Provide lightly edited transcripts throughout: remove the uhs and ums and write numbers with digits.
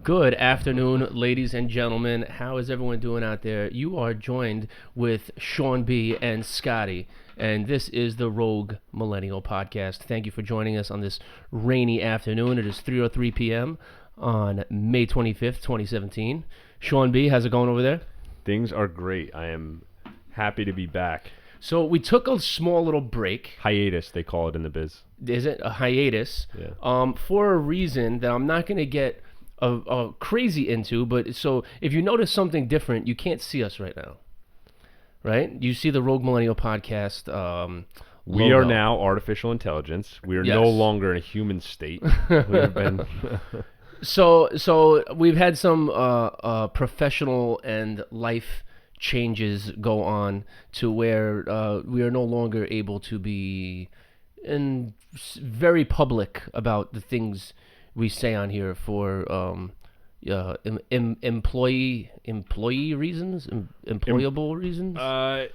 Good afternoon, ladies and gentlemen. How is everyone doing out there? You are joined with Sean B. and Scotty, and this is the Rogue Millennial Podcast. Thank you for joining us on this rainy afternoon. It is 3:03 p.m. on May 25th, 2017. Sean B., how's it going over there? Things are great. I am happy to be back. So we took a small little break. Hiatus, they call it in the biz. Is it a hiatus? Yeah. For a reason that I'm not going to get crazy into, but so if you notice something different, you can't see us right now, right? You see the Rogue Millennial Podcast we logo. are now artificial intelligence. We are no longer in a human state. We've been so we've had some professional and life changes go on to where we are no longer able to be very public about the things we say on here for employee reasons, employable reasons,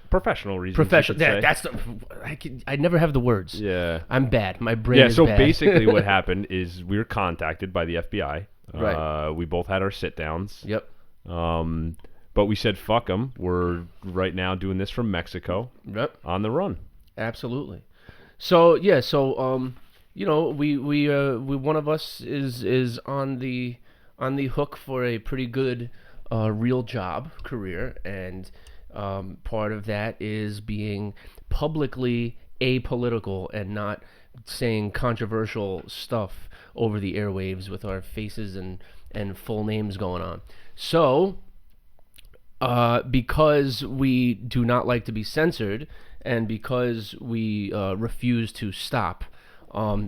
professional reasons. Professional. That's I never have the words. Yeah, I'm bad. My brain is so bad. basically, what happened is we were contacted by the FBI. Right. We both had our sit downs. Yep. But we said fuck them. We're right now doing this from Mexico. Yep. On the run. Absolutely. So yeah. You know, we one of us is on the hook for a pretty good real job career, and part of that is being publicly apolitical and not saying controversial stuff over the airwaves with our faces and full names going on. So because we do not like to be censored, and because we refuse to stop,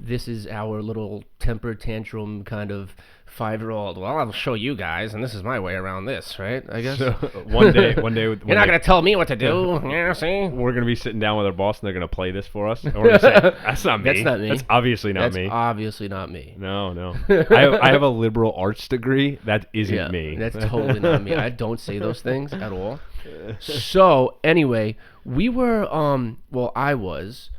this is our little temper tantrum kind of 5-year-old. Well, I'll show you guys, and this is my way around this, right? I guess. So one day, you're not gonna tell me what to do. Yeah, see. We're gonna be sitting down with our boss, and they're gonna play this for us. And we're gonna say, "That's not me. That's not me. That's obviously not me. That's obviously not me. No. I have a liberal arts degree. That isn't me. That's totally not me. I don't say those things at all. So anyway, we were. I was.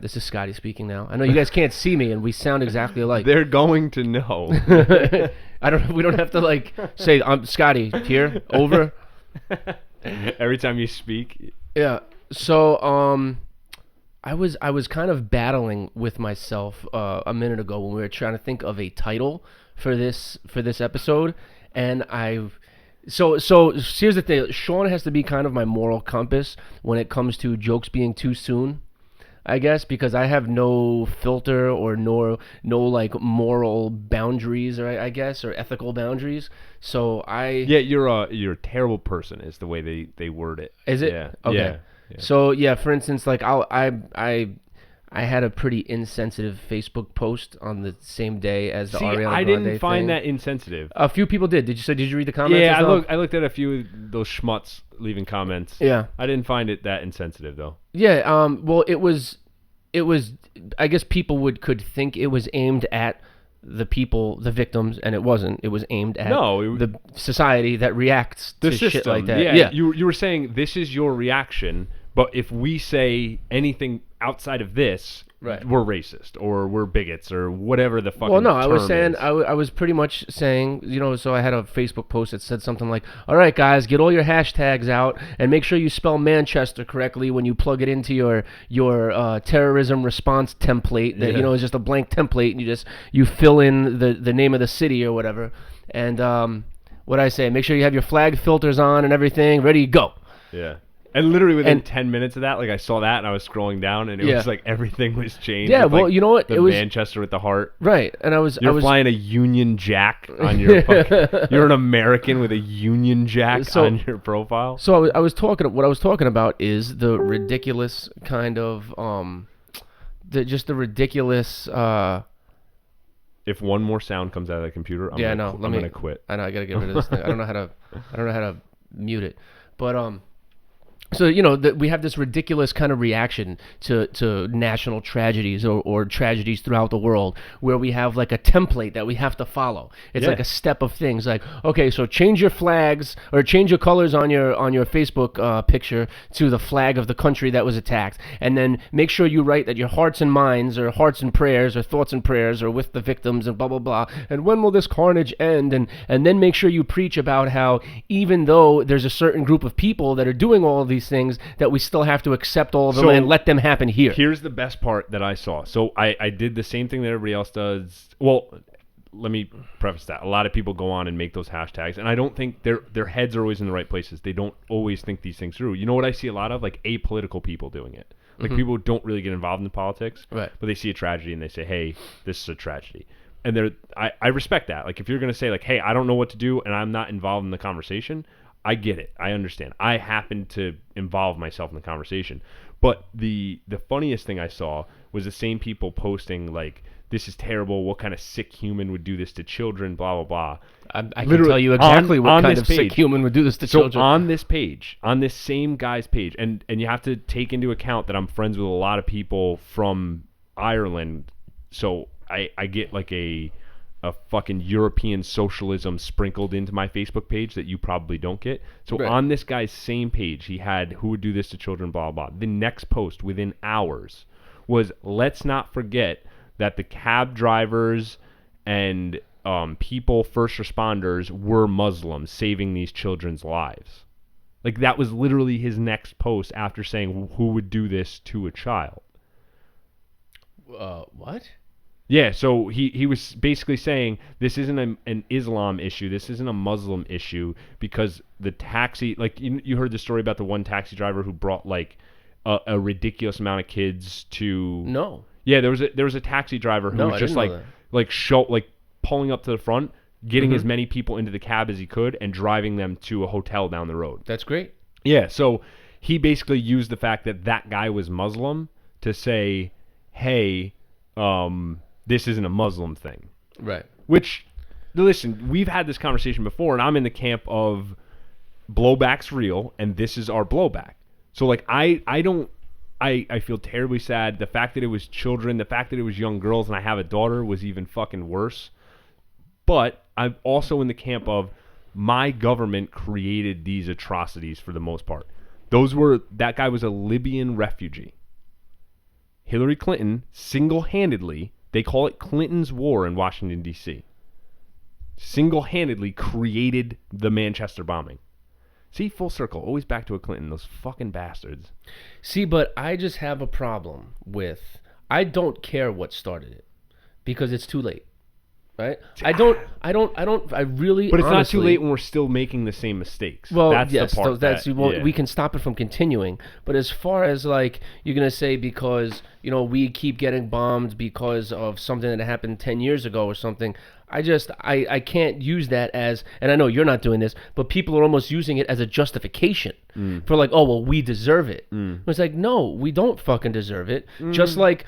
This is Scotty speaking now. I know you guys can't see me, and we sound exactly alike. They're going to know. We don't have to like say I'm Scotty here. Over. Every time you speak. Yeah. So I was kind of battling with myself a minute ago when we were trying to think of a title for this episode, and So here's the thing. Sean has to be kind of my moral compass when it comes to jokes being too soon, I guess, because I have no filter or no like moral boundaries, or I guess, or ethical boundaries. So you're a terrible person is the way they word it. Is it? Yeah. Okay. Yeah. So yeah, for instance, like I had a pretty insensitive Facebook post on the same day as the Ariana Grande I didn't find thing. that insensitive. A few people did. Did you read the comments? Yeah, I looked at a few of those schmutz leaving comments. Yeah. I didn't find it that insensitive though. Yeah. Well, it was. I guess people could think it was aimed at the people, the victims, and it wasn't. It was aimed at the society that reacts to shit like that. Yeah. You were saying this is your reaction, but if we say anything outside of this, right, we're racist or we're bigots or whatever the fucking term I was is. saying, I was pretty much saying, so I had a Facebook post that said something like, all right, guys, get all your hashtags out and make sure you spell Manchester correctly when you plug it into your terrorism response template that, is just a blank template, and you fill in the name of the city or whatever. And what I say, make sure you have your flag filters on and everything, ready, go. Yeah. And literally within 10 minutes of that, like I saw that and I was scrolling down and it was like everything was changed. Yeah, with, well, you know what? It was Manchester with the heart. Right. And I was flying a Union Jack on your you're an American with a Union Jack on your profile. So what I was talking about is the ridiculous kind of the ridiculous If one more sound comes out of the computer, I'm gonna quit. I know I gotta get rid of this thing. I don't know how to mute it. But so we have this ridiculous kind of reaction to national tragedies or tragedies throughout the world, where we have like a template that we have to follow. It's like a step of things. Like, okay, so change your flags or change your colors on your Facebook picture to the flag of the country that was attacked, and then make sure you write that your hearts and minds or hearts and prayers or thoughts and prayers are with the victims and blah blah blah. And when will this carnage end? And then make sure you preach about how even though there's a certain group of people that are doing all of these things, that we still have to accept all of them and let them happen here. Here's the best part that I saw. So I did the same thing that everybody else does. Well, let me preface that. A lot of people go on and make those hashtags, and I don't think their heads are always in the right places. They don't always think these things through. You know what I see a lot of? Like apolitical people doing it. Like people who don't really get involved in politics, right? But they see a tragedy and they say, hey, this is a tragedy. And I respect that. Like if you're going to say like, hey, I don't know what to do and I'm not involved in the conversation, I get it. I understand. I happen to involve myself in the conversation. But the funniest thing I saw was the same people posting like, this is terrible. What kind of sick human would do this to children? Blah, blah, blah. I can tell you exactly what kind of sick human would do this to children. So on this page, on this same guy's page, and you have to take into account that I'm friends with a lot of people from Ireland. So I get like a fucking European socialism sprinkled into my Facebook page that you probably don't get. So on this guy's same page, he had who would do this to children, blah, blah. The next post within hours was, let's not forget that the cab drivers and people, first responders, were Muslims saving these children's lives. Like that was literally his next post after saying who would do this to a child. What? Yeah, so he was basically saying this isn't an Islam issue, this isn't a Muslim issue, because the taxi, like you heard the story about the one taxi driver who brought like a ridiculous amount of kids to. No. Yeah, there was a taxi driver who was just like pulling up to the front, getting as many people into the cab as he could, and driving them to a hotel down the road. That's great. Yeah, so he basically used the fact that guy was Muslim to say, hey, this isn't a Muslim thing. Right. Which, listen, we've had this conversation before, and I'm in the camp of blowback's real, and this is our blowback. So, like, I feel terribly sad. The fact that it was children, the fact that it was young girls, and I have a daughter was even fucking worse. But I'm also in the camp of my government created these atrocities for the most part. That guy was a Libyan refugee. Hillary Clinton single-handedly, they call it Clinton's war in Washington, D.C., single-handedly created the Manchester bombing. See, full circle, always back to a Clinton, those fucking bastards. See, but I just have a problem with, I don't care what started it, because it's too late. Right? I really. But it's honestly, not too late when we're still making the same mistakes. Well, that's yes, the part we can stop it from continuing. But as far as like you're gonna say because we keep getting bombed because of something that happened 10 years ago or something, I can't use that as, and I know you're not doing this, but people are almost using it as a justification for like, oh well, we deserve it. It's like, no, we don't fucking deserve it. Just like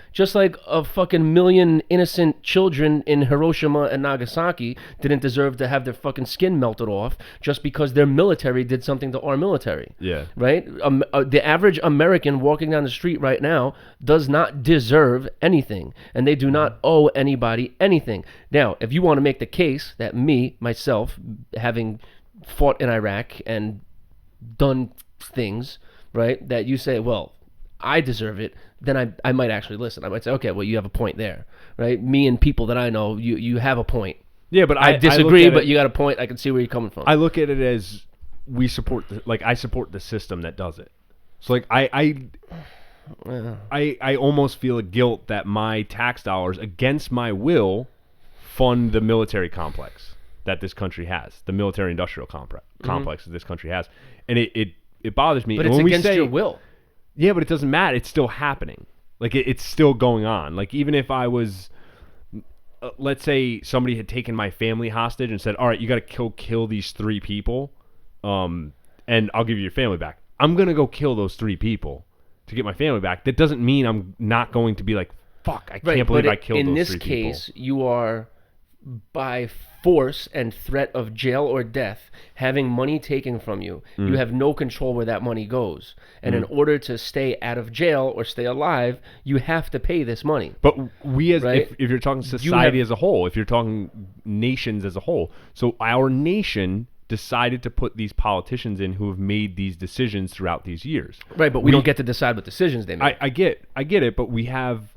a fucking million innocent children in Hiroshima and Nagasaki didn't deserve to have their fucking skin melted off just because their military did something to our military. Yeah. Right? The average American walking down the street right now does not deserve anything, and they do not owe anybody anything. Now, if you want to make the case that myself, having fought in Iraq and done things, right, that you say, well, I deserve it, then I might actually listen. I might say, okay, well, you have a point there, right? Me and people that I know, you have a point. Yeah, but I disagree, but you got a point. I can see where you're coming from. I look at it as I support the system that does it. So like I almost feel a guilt that my tax dollars, against my will, fund the military complex that this country has, the military-industrial complex that this country has, and it bothers me. But it's against your will. Yeah, but it doesn't matter. It's still happening. Like it's still going on. Like even if I was, let's say somebody had taken my family hostage and said, "All right, you got to kill these 3 people, and I'll give you your family back." I'm gonna go kill those 3 people to get my family back. That doesn't mean I'm not going to be like, "Fuck, I can't believe I killed those 3 people." In this case, you are by force and threat of jail or death, having money taken from you. You have no control where that money goes. And in order to stay out of jail or stay alive, you have to pay this money. But we as Right? if you're talking society as a whole, if you're talking nations as a whole, so our nation decided to put these politicians in who have made these decisions throughout these years. Right, but we don't get to decide what decisions they make. I get it, but we have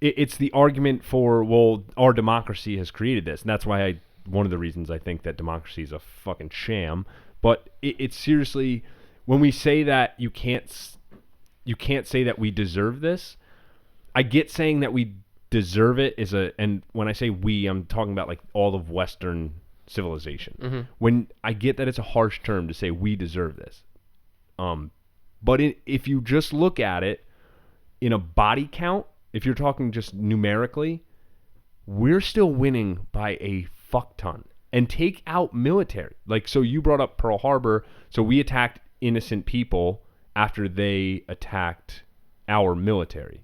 it's the argument for, well, our democracy has created this, and that's why one of the reasons I think that democracy is a fucking sham. But it's seriously, when we say that you can't say that we deserve this. I get saying that we deserve it and when I say we, I'm talking about like all of Western civilization. When I get that it's a harsh term to say we deserve this, but if you just look at it in a body count, if you're talking just numerically, we're still winning by a fuck ton. And take out military. Like, so you brought up Pearl Harbor. So we attacked innocent people after they attacked our military.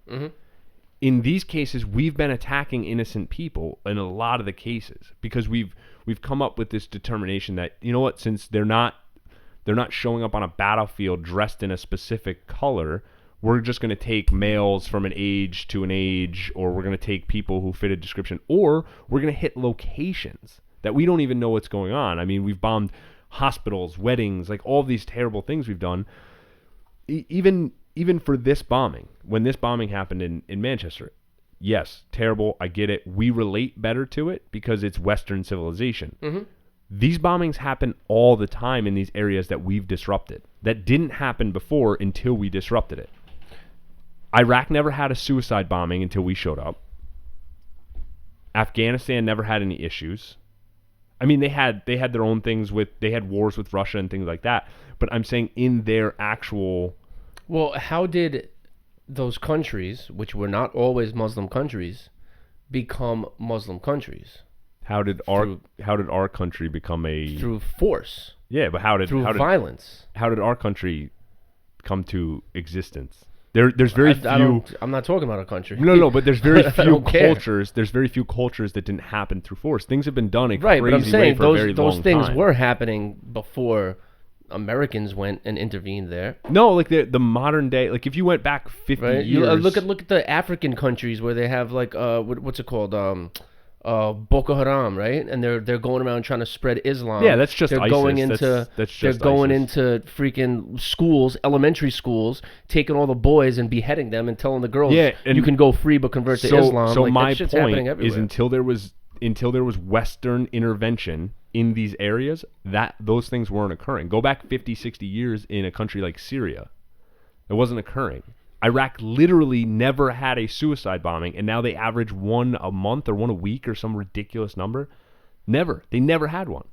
In these cases, we've been attacking innocent people in a lot of the cases because we've come up with this determination that, you know what, since they're not showing up on a battlefield dressed in a specific color, we're just going to take males from an age to an age, or we're going to take people who fit a description, or we're going to hit locations that we don't even know what's going on. I mean, we've bombed hospitals, weddings, like all these terrible things we've done. Even for this bombing, when this bombing happened in Manchester, yes, terrible, I get it. We relate better to it because it's Western civilization. These bombings happen all the time in these areas that we've disrupted. That didn't happen before until we disrupted it. Iraq never had a suicide bombing until we showed up. Afghanistan never had any issues. I mean, they had their own things they had wars with Russia and things like that. But I'm saying in their actual... Well, how did those countries, which were not always Muslim countries, become Muslim countries? How did our country become a... Through force. Yeah, but through violence. How did our country come to existence? There's very few... I'm not talking about a country. No, but there's very few cultures. There's very few cultures that didn't happen through force. Things have been done a crazy but I'm saying way for a very long time. those things were happening before Americans went and intervened there. No, like the modern day, like if you went back 50 years, look at the African countries where they have like what's it called, Boko Haram, right? And they're going around trying to spread Islam. Yeah, that's just they're ISIS. Going into they're going into freaking schools, elementary schools, taking all the boys and beheading them and telling the girls, you can go free but convert to Islam. So like, my point is until there was Western intervention in these areas, that those things weren't occurring. Go back 50, 60 years in a country like Syria. It wasn't occurring. Iraq literally never had a suicide bombing, and now they average one a month or one a week or some ridiculous number. Never. They never had one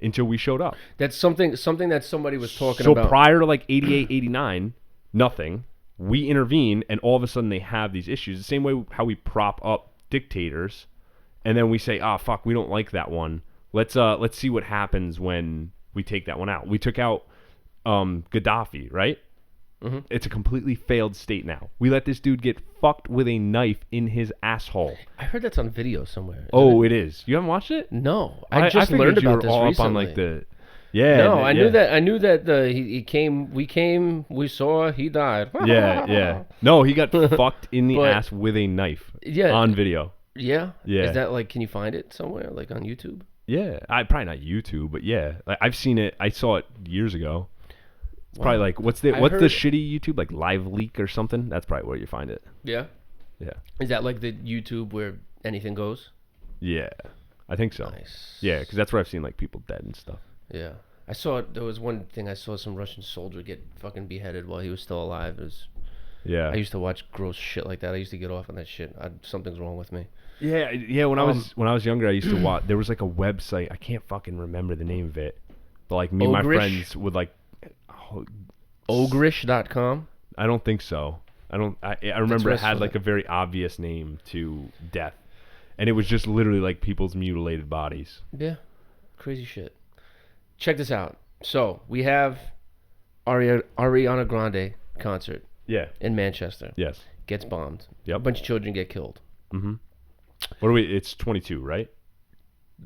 until we showed up. That's something that somebody was talking about. So prior to like 88, 89, nothing. We intervene, and all of a sudden they have these issues. The same way how we prop up dictators, and then we say, fuck, we don't like that one. Let's see what happens when we take that one out. We took out Gaddafi, right? It's a completely failed state now. We let this dude get fucked with a knife in his asshole. I heard that's on video somewhere. It is. You haven't watched it? No, I just learned about this recently. Up on like the, I knew that he came. We came. We saw. He died. Yeah. No, he got fucked in the ass with a knife. Yeah, on video. Yeah. Is that like? Can you find it somewhere, like on YouTube? Yeah, probably not YouTube, but yeah, I've seen it. I saw it years ago. It's probably like what's the shitty YouTube, like Live Leak or something? That's probably where you find it. Yeah. Is that like the YouTube where anything goes? Yeah, I think so. Nice. Yeah, because that's where I've seen like people dead and stuff. Yeah, I saw it. There was one thing I saw some Russian soldier get fucking beheaded while he was still alive. It was. Yeah. I used to watch gross shit like that. I used to get off on that shit. something's wrong with me. Yeah. When I was younger, I used to watch. There was like a website. I can't fucking remember the name of it, but like me and my friends would like. Ogrish.com? I don't think so. I remember it had like a very obvious name to death, and it was just literally like people's mutilated bodies. Yeah, crazy shit. Check this out. So we have Ariana Grande concert. Yeah. In Manchester. Yes. Gets bombed. Yep. A bunch of children get killed. Mm-hmm. What are we? It's 22, right?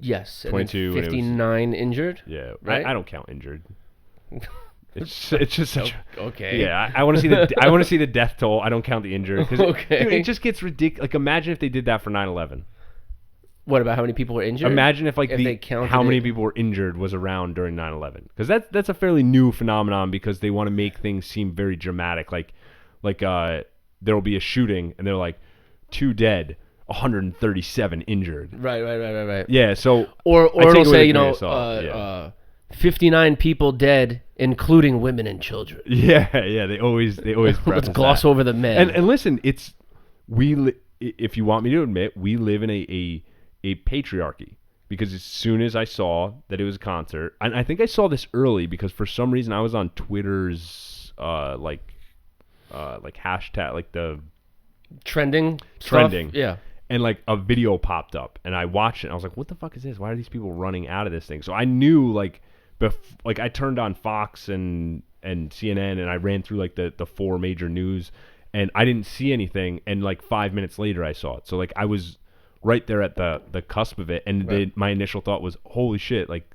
Yes, and 22. then 59 injured. Yeah, right. I don't count injured. It's just such. Okay. Yeah, I want to see the death toll. I don't count the injured because Okay. it just gets ridiculous. Like imagine if they did that for 9/11. What about how many people were injured? Imagine if they counted how many people were injured was around during 9/11, because that's a fairly new phenomenon, because they want to make things seem very dramatic, like there will be a shooting and they're like 2 dead, 137 injured. Right. Yeah, so Or I take it'll away say, the grain of salt, 59 people dead, including women and children. yeah, they always Let's preface gloss that. over the men. And listen, if you want me to admit, we live in a patriarchy, because as soon as I saw that it was a concert, and I think I saw this early because for some reason I was on Twitter's like hashtag, like the trending stuff, yeah, and like a video popped up and I watched it and I was like, what the fuck is this? Why are these people running out of this thing? So I knew like I turned on Fox and CNN and I ran through like the 4 major news, and I didn't see anything, and like 5 minutes later I saw it. So like I was right there at the cusp of it, and right. my initial thought was, holy shit, like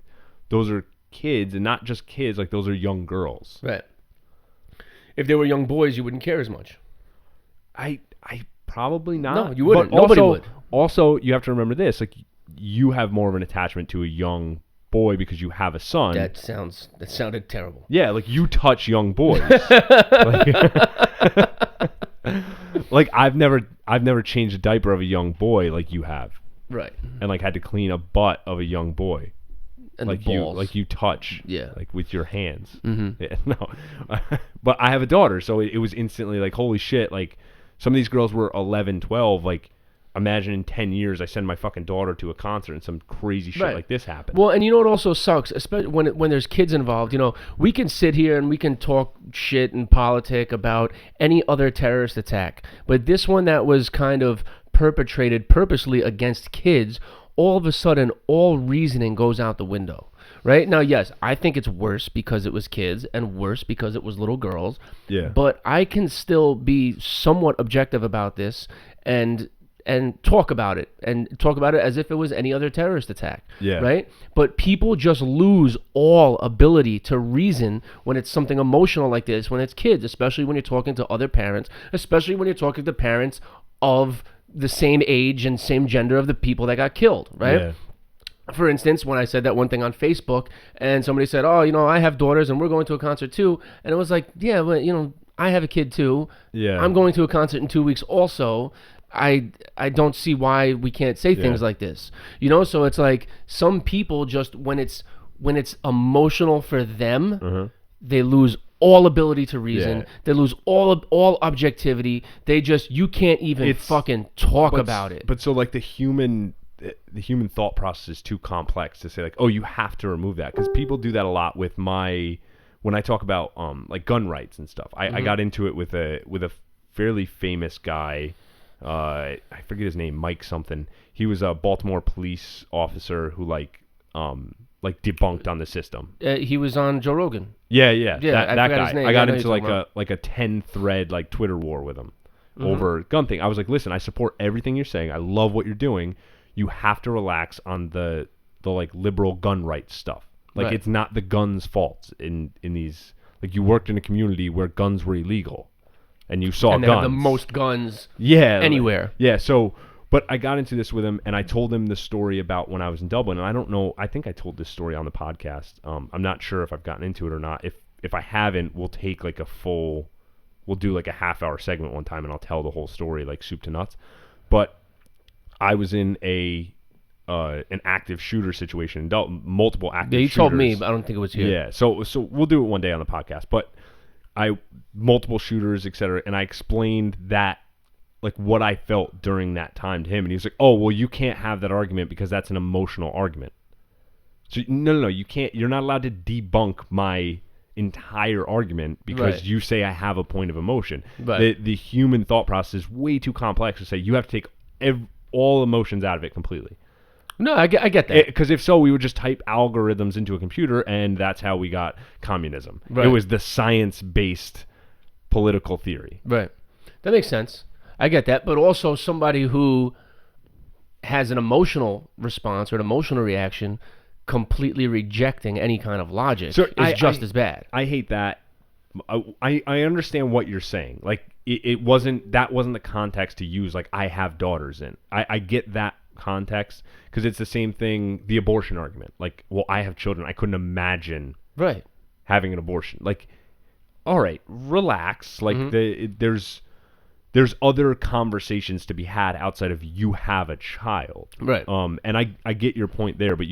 those are kids, and not just kids, like those are young girls. Right. If they were young boys, you wouldn't care as much. I probably not. No, you wouldn't. But Nobody would. Also, you have to remember this, like you have more of an attachment to a young boy because you have a son. That sounded terrible. Yeah, like you touch young boys. Like I've never changed a diaper of a young boy like you have. Right. And like had to clean a butt of a young boy. And like the balls. you touch. Yeah. Like with your hands. Mm-hmm. Yeah, no. But I have a daughter, so it was instantly like, holy shit, like some of these girls were 11, 12, like imagine in 10 years I send my fucking daughter to a concert and some crazy shit right. like this happens. Well, and you know what also sucks, especially when there's kids involved. You know, we can sit here and we can talk shit and politic about any other terrorist attack, but this one that was kind of perpetrated purposely against kids, all of a sudden all reasoning goes out the window. Right? Now, yes, I think it's worse because it was kids and worse because it was little girls. Yeah. But I can still be somewhat objective about this and talk about it as if it was any other terrorist attack. Yeah. Right? But people just lose all ability to reason when it's something emotional like this, when it's kids, especially when you're talking to other parents, especially when you're talking to parents of the same age and same gender of the people that got killed, right? Yeah. For instance, when I said that one thing on Facebook and somebody said, oh, I have daughters and we're going to a concert too. And it was like, yeah, but I have a kid too. Yeah. I'm going to a concert in 2 weeks also. I don't see why we can't say things like this. So it's like some people just when it's emotional for them, they lose all ability to reason. Yeah. They lose all objectivity. You can't even fucking talk about it. But so like the human thought process is too complex to say like, oh, you have to remove that, because people do that a lot with when I talk about like gun rights and stuff. I got into it with a fairly famous guy. I forget his name, Mike something. He was a Baltimore police officer who like debunked on the system. He was on Joe Rogan. Yeah. I That forgot guy. his name. I got I know into you're like talking a 10-thread like Twitter war with him over gun thing. I was like, listen, I support everything you're saying. I love what you're doing. You have to relax on the like liberal gun rights stuff. Like Right. It's not the guns' fault in these. Like you worked in a community where guns were illegal, and you saw and they guns. have the most guns anywhere. Yeah. So, but I got into this with him, and I told him the story about when I was in Dublin. And I don't know. I think I told this story on the podcast. I'm not sure if I've gotten into it or not. If I haven't, we'll take like we'll do like a half-hour segment one time, and I'll tell the whole story like soup to nuts. But I was in an active shooter situation, multiple active shooters. You told me, but I don't think it was here. Yeah, so we'll do it one day on the podcast. But multiple shooters, etc. And I explained that, like what I felt during that time to him, and he was like, "Oh, well, you can't have that argument because that's an emotional argument." So no, you can't. You're not allowed to debunk my entire argument because Right. you say I have a point of emotion. Right. The human thought process is way too complex to say you have to take all emotions out of it completely. No, I get that. Because if so, we would just type algorithms into a computer, and that's how we got communism. Right. It was the science-based political theory. Right. That makes sense. I get that. But also somebody who has an emotional response or an emotional reaction, completely rejecting any kind of logic, is just as bad. I hate that. I understand what you're saying. Like it wasn't the context to use like I have daughters in. I get that context because it's the same thing. The abortion argument. Like, well, I have children. I couldn't imagine having an abortion. Like, all right, relax. Like there's other conversations to be had outside of you have a child. Right. And I get your point there, but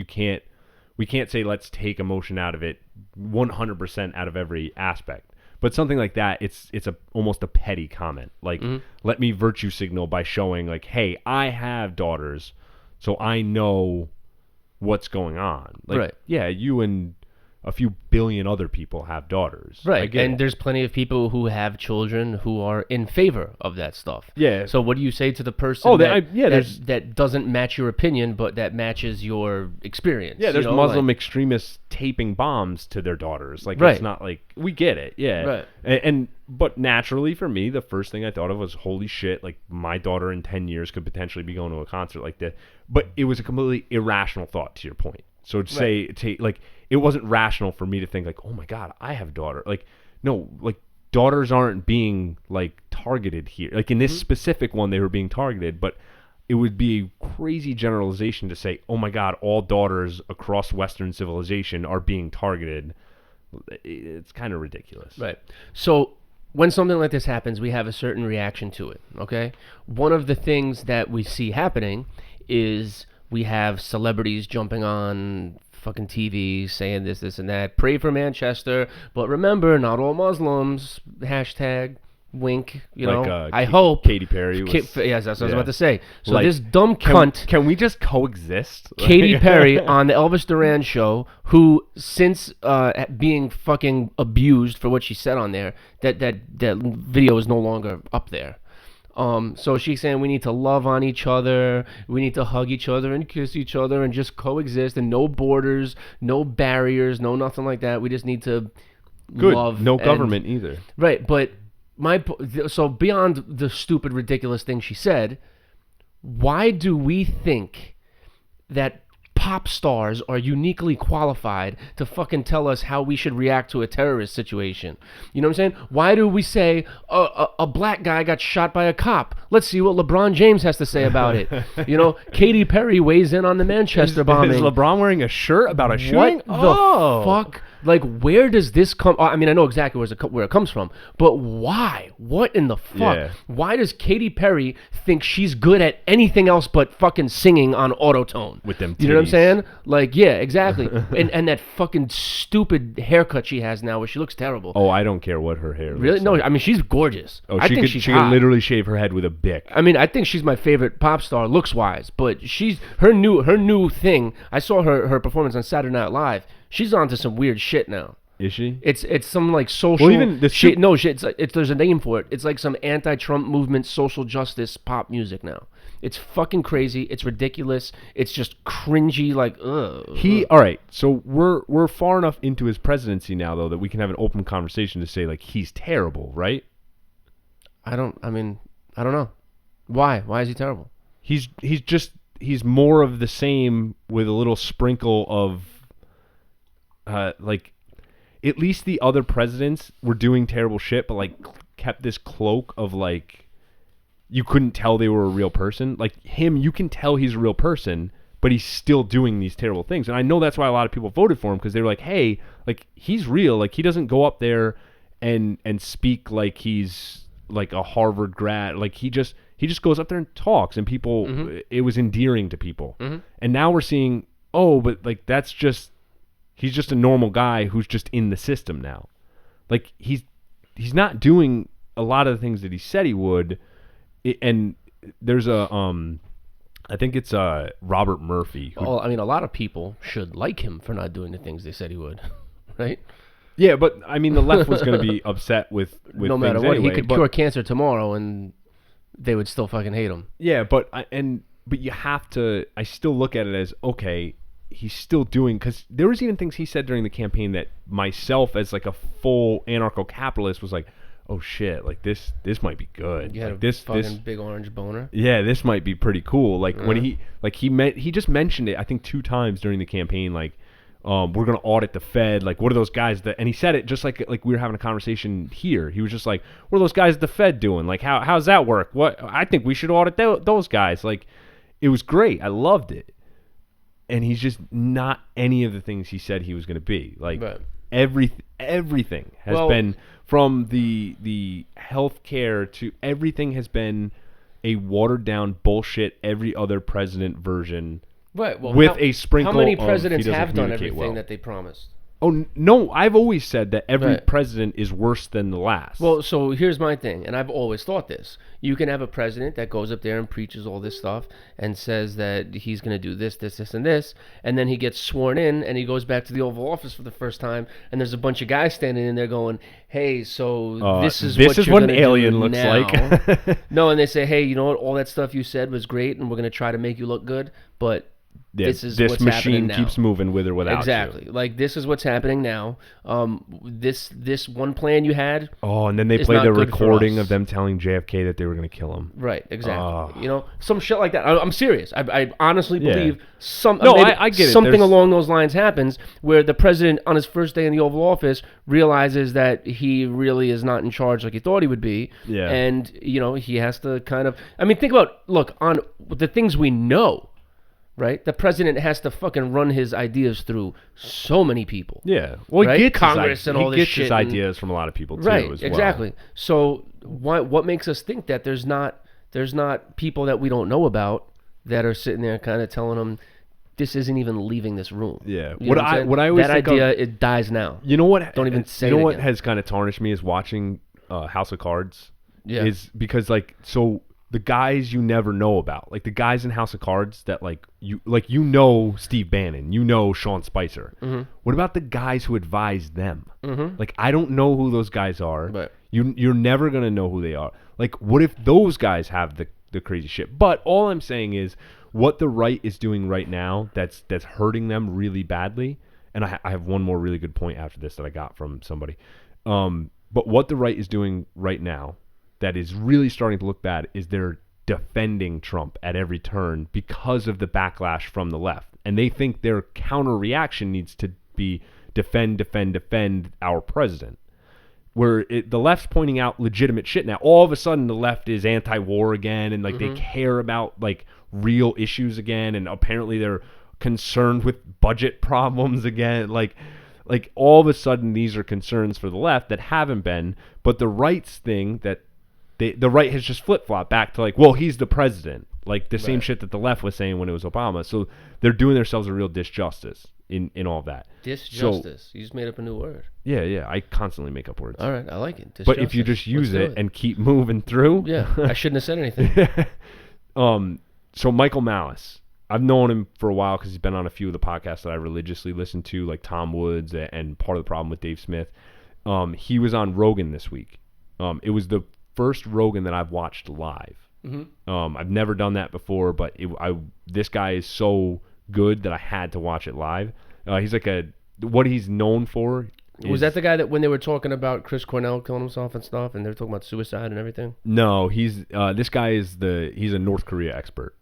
we can't say let's take emotion out of it 100% out of every aspect. But something like that, it's almost a petty comment. Like, let me virtue signal by showing like, hey, I have daughters, so I know what's going on. Like, yeah, you and a few billion other people have daughters. Right. And there's plenty of people who have children who are in favor of that stuff. Yeah. So what do you say to the person that doesn't match your opinion, but that matches your experience? Yeah, there's Muslim extremists taping bombs to their daughters. Like, it's not like, we get it. Yeah. Right. But naturally for me, the first thing I thought of was, holy shit, like my daughter in 10 years could potentially be going to a concert like that. But it was a completely irrational thought, to your point. So it wasn't rational for me to think like, oh my God, I have a daughter. Like, no, like daughters aren't being like targeted here. Like in this specific one, they were being targeted, but it would be a crazy generalization to say, oh my God, all daughters across Western civilization are being targeted. It's kind of ridiculous. Right. So when something like this happens, we have a certain reaction to it. Okay. One of the things that we see happening is we have celebrities jumping on fucking TV saying this and that. Pray for Manchester, but remember, not all Muslims. Hashtag wink. You know, I hope. Katy Perry was... yes, that's what I was about to say. So like, this dumb cunt... Can we just coexist? Katy Perry on the Elvis Duran show, who since being fucking abused for what she said on there, that video is no longer up there. So she's saying we need to love on each other, we need to hug each other and kiss each other and just coexist, and no borders, no barriers, no nothing like that. We just need to love. No government either. Right, but so beyond the stupid, ridiculous thing she said, why do we think that pop stars are uniquely qualified to fucking tell us how we should react to a terrorist situation? You know what I'm saying? Why do we say a black guy got shot by a cop? Let's see what LeBron James has to say about it. You know, Katy Perry weighs in on the Manchester bombing. Is LeBron wearing a shirt about a shooting? What the fuck? Like, where does this come? I mean, I know exactly where it comes from, but why? What in the fuck? Yeah. Why does Katy Perry think she's good at anything else but fucking singing on autotune? With them titties. You know what I'm saying? Like, yeah, exactly. and that fucking stupid haircut she has now, where she looks terrible. Oh, I don't care what her hair looks really? No, like. I mean, she's gorgeous. Oh, I think she she's could literally shave her head with a Bic. I mean, I think she's my favorite pop star looks wise, but her new thing. I saw her performance on Saturday Night Live. She's on to some weird shit now. Is she? It's some like social. Well, even the shit. No shit. There's a name for it. It's like some anti-Trump movement, social justice pop music now. It's fucking crazy. It's ridiculous. It's just cringy. Like, ugh. All right. So we're far enough into his presidency now, though, that we can have an open conversation to say like he's terrible, right? I don't know. Why? Why is he terrible? He's more of the same with a little sprinkle of like. At least the other presidents were doing terrible shit, but like kept this cloak of like you couldn't tell they were a real person. Like him, you can tell he's a real person, but he's still doing these terrible things. And I know that's why a lot of people voted for him, because they were like, hey, like he's real. Like he doesn't go up there and speak like he's like a Harvard grad. Like he just goes up there and talks, and people, it was endearing to people. And now we're seeing, oh, but like he's just a normal guy who's just in the system now. Like he's not doing a lot of the things that he said he would. And there's I think it's Robert Murphy. I mean, a lot of people should like him for not doing the things they said he would, right? Yeah, but I mean, the left was going to be upset with no matter what. Anyway, he could cure cancer tomorrow, and they would still fucking hate him. Yeah, but you have to. I still look at it as okay. He's still doing, because there was even things he said during the campaign that myself, as like a full anarcho-capitalist, was like, oh shit, like this might be good. You had Like a this fucking big orange boner. yeah, this might be pretty cool. Like when he just mentioned it, I think 2 times during the campaign, like, we're gonna audit the Fed. Like, what are those guys that? And he said it just like we were having a conversation here. He was just like, what are those guys at the Fed doing? Like, how's that work? What I think we should audit those guys. Like, it was great. I loved it. And he's just not any of the things he said he was gonna be. Like, Right. everything has been, from the healthcare to everything, has been a watered down bullshit every other president version. Right. Well, with a sprinkle how many of presidents he doesn't have done communicate everything well. that they promised? Oh, no, I've always said that every Right. president is worse than the last. Well, so here's my thing, and I've always thought this. You can have a president that goes up there and preaches all this stuff and says that he's going to do this, this, this, and this, and then he gets sworn in and he goes back to the Oval Office for the first time, and there's a bunch of guys standing in there going, hey, so this is what you're an gonna alien do looks now. like. No, and they say, hey, you know what, all that stuff you said was great, and we're going to try to make you look good, but Yeah, this is this what's machine happening now. keeps moving with or without Exactly. you. Like, this is what's happening now. This one plan you had. Oh, and then they It's played not the good for recording us. of them telling JFK that they were going to kill him. Right, exactly. Oh. You know, some shit like that. I'm serious. I honestly Yeah. believe No, maybe I get it. something There's- along those lines happens where the president on his first day in the Oval Office realizes that he really is not in charge like he thought he would be. Yeah. And, you know, he has to kind of, I mean, think about, look, on the things we know, right? The president has to fucking run his ideas through so many people. Yeah. Well, Right? he gets Congress his, and all he this gets shit his and- ideas from a lot of people too, Right, as well. exactly. So what makes us think that there's not people that we don't know about that are sitting there kind of telling them this isn't even leaving this room? Yeah. You know I'm What I saying? always that think idea of, it dies now. you know what? Don't even say You know it what again. has kind of tarnished me is watching House of Cards. Yeah. Is because, like, so the guys you never know about, like the guys in House of Cards that you know Steve Bannon, you know Sean Spicer. Mm-hmm. What about the guys who advise them? Mm-hmm. Like, I don't know who those guys are. Right. You're never gonna know who they are. Like, what if those guys have the crazy shit? But all I'm saying is, what the right is doing right now that's hurting them really badly. And I have one more really good point after this that I got from somebody. But what the right is doing right now that is really starting to look bad is they're defending Trump at every turn because of the backlash from the left. And they think their counter reaction needs to be defend our president. Where the left's pointing out legitimate shit now. All of a sudden, the left is anti-war again, and like they care about like real issues again, and apparently they're concerned with budget problems again. Like all of a sudden, these are concerns for the left that haven't been. But the right's thing that the right has just flip-flopped back to like, well, he's the president. Like the same shit that the left was saying when it was Obama. So they're doing themselves a real disjustice in all of that. Disjustice. You just made up a new word. Yeah. I constantly make up words. All right, I like it. But if you Disjustice. just use Let's do it and keep moving through. yeah, I shouldn't have said anything. So Michael Malice, I've known him for a while because he's been on a few of the podcasts that I religiously listen to, like Tom Woods and Part of the Problem with Dave Smith. He was on Rogan this week. It was the first Rogan that I've watched live. Mm-hmm. I've never done that before, but this guy is so good that I had to watch it live. He's like what he's known for. Was that the guy that when they were talking about Chris Cornell killing himself and stuff, and they were talking about suicide and everything? No, he's this guy is he's a North Korea expert.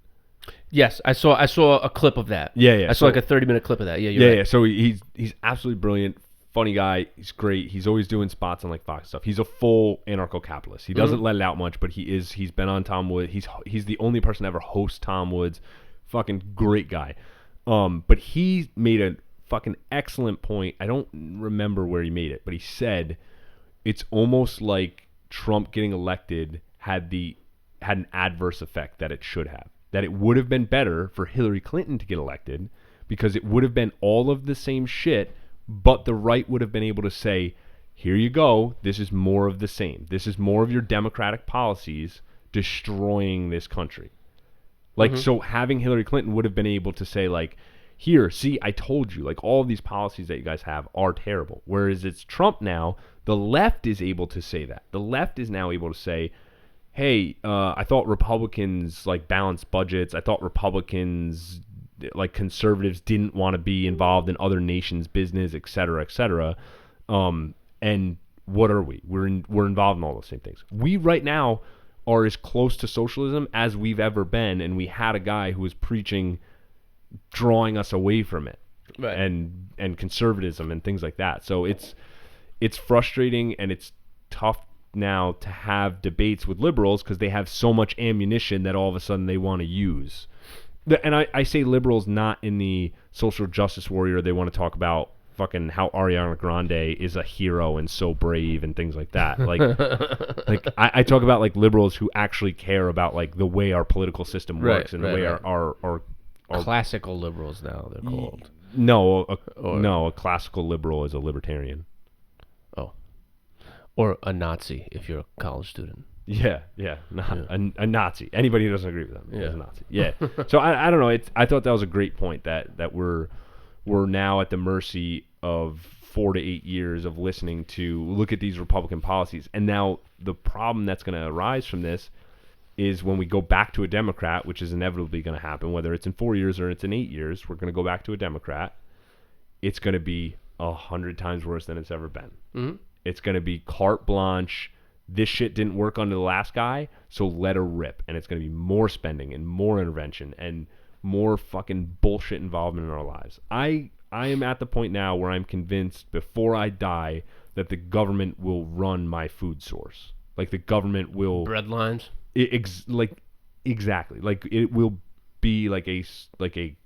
Yes, I saw a clip of that. Yeah. I saw like a 30-minute clip of that. Yeah, you're right. Yeah. So he's absolutely brilliant, funny guy. He's great. He's always doing spots on like Fox stuff. He's a full anarcho-capitalist. He doesn't let it out much, but he's been on Tom Woods. He's the only person to ever host Tom Woods. Fucking great guy. But he made a fucking excellent point. I don't remember where he made it, but he said it's almost like Trump getting elected had an adverse effect that it should have. That it would have been better for Hillary Clinton to get elected because it would have been all of the same shit, but the right would have been able to say, here you go, this is more of the same. This is more of your democratic policies destroying this country. Like, so having Hillary Clinton would have been able to say, like, here, see, I told you, like, all of these policies that you guys have are terrible. Whereas it's Trump now, the left is able to say that. The left is now able to say, hey, I thought Republicans, like, balanced budgets. I thought Republicans, like, conservatives didn't want to be involved in other nations' business, et cetera, et cetera. And what are we? We're involved in all those same things. We right now are as close to socialism as we've ever been, and we had a guy who was preaching, drawing us away from it, Right. and conservatism and things like that. So it's frustrating, and it's tough now to have debates with liberals because they have so much ammunition that all of a sudden they want to use. And I say liberals not in the social justice warrior. They want to talk about fucking how Ariana Grande is a hero and so brave and things like that. Like, I talk about like liberals who actually care about like the way our political system works and the way our classical liberals now they're called. No, a classical liberal is a libertarian. Oh, or a Nazi if you're a college student. Yeah. A Nazi. Anybody who doesn't agree with them is a Nazi. Yeah. So I don't know. I thought that was a great point that we're now at the mercy of 4 to 8 years of listening to look at these Republican policies. And now the problem that's going to arise from this is when we go back to a Democrat, which is inevitably going to happen, whether it's in 4 years or it's in 8 years, we're going to go back to a Democrat. It's going to be 100 times worse than it's ever been. Mm-hmm. It's going to be carte blanche. This shit didn't work under the last guy, so let her rip. And it's going to be more spending and more intervention and more fucking bullshit involvement in our lives. I am at the point now where I'm convinced before I die that the government will run my food source. Like the government will Bread lines. Exactly. Like it will be like a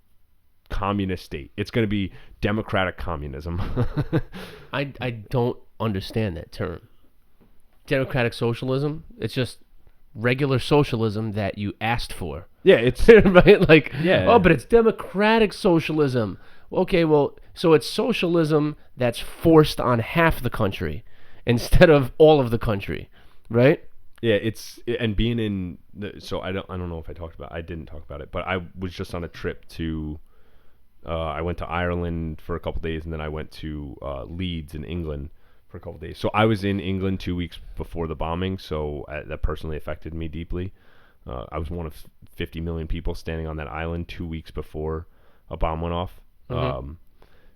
communist state. It's going to be democratic communism. I don't understand that term. Democratic socialism. It's just regular socialism that you asked for. Yeah, it's right. Like, yeah. Oh, but it's democratic socialism. Okay, well, so it's socialism that's forced on half the country instead of all of the country, right? Yeah, and being in so I don't know if I didn't talk about it, but I was just on a trip to I went to Ireland for a couple days, and then I went to Leeds in England for a couple days. So I was in England 2 weeks before the bombing, so that personally affected me deeply. I was one of 50 million people standing on that island 2 weeks before a bomb went off. Mm-hmm.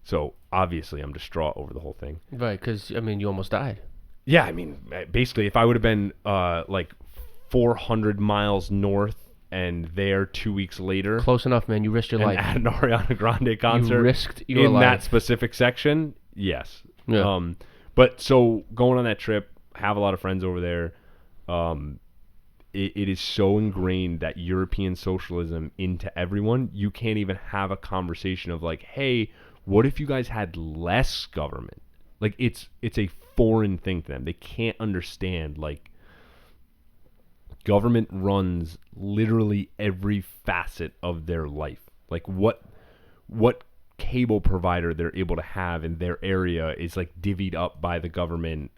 So obviously I'm distraught over the whole thing. Right, because, I mean, you almost died. Yeah, I mean, basically, if I would have been like 400 miles north and there 2 weeks later. Close enough, man. You risked your life. At an Ariana Grande concert. You risked your in life. That specific section, yes. Yeah. But so going on that trip, have a lot of friends over there. It is so ingrained that European socialism into everyone, you can't even have a conversation of like, hey, what if you guys had less government? Like it's a foreign thing to them. They can't understand like government runs literally every facet of their life. Like what cable provider they're able to have in their area is like divvied up by the government.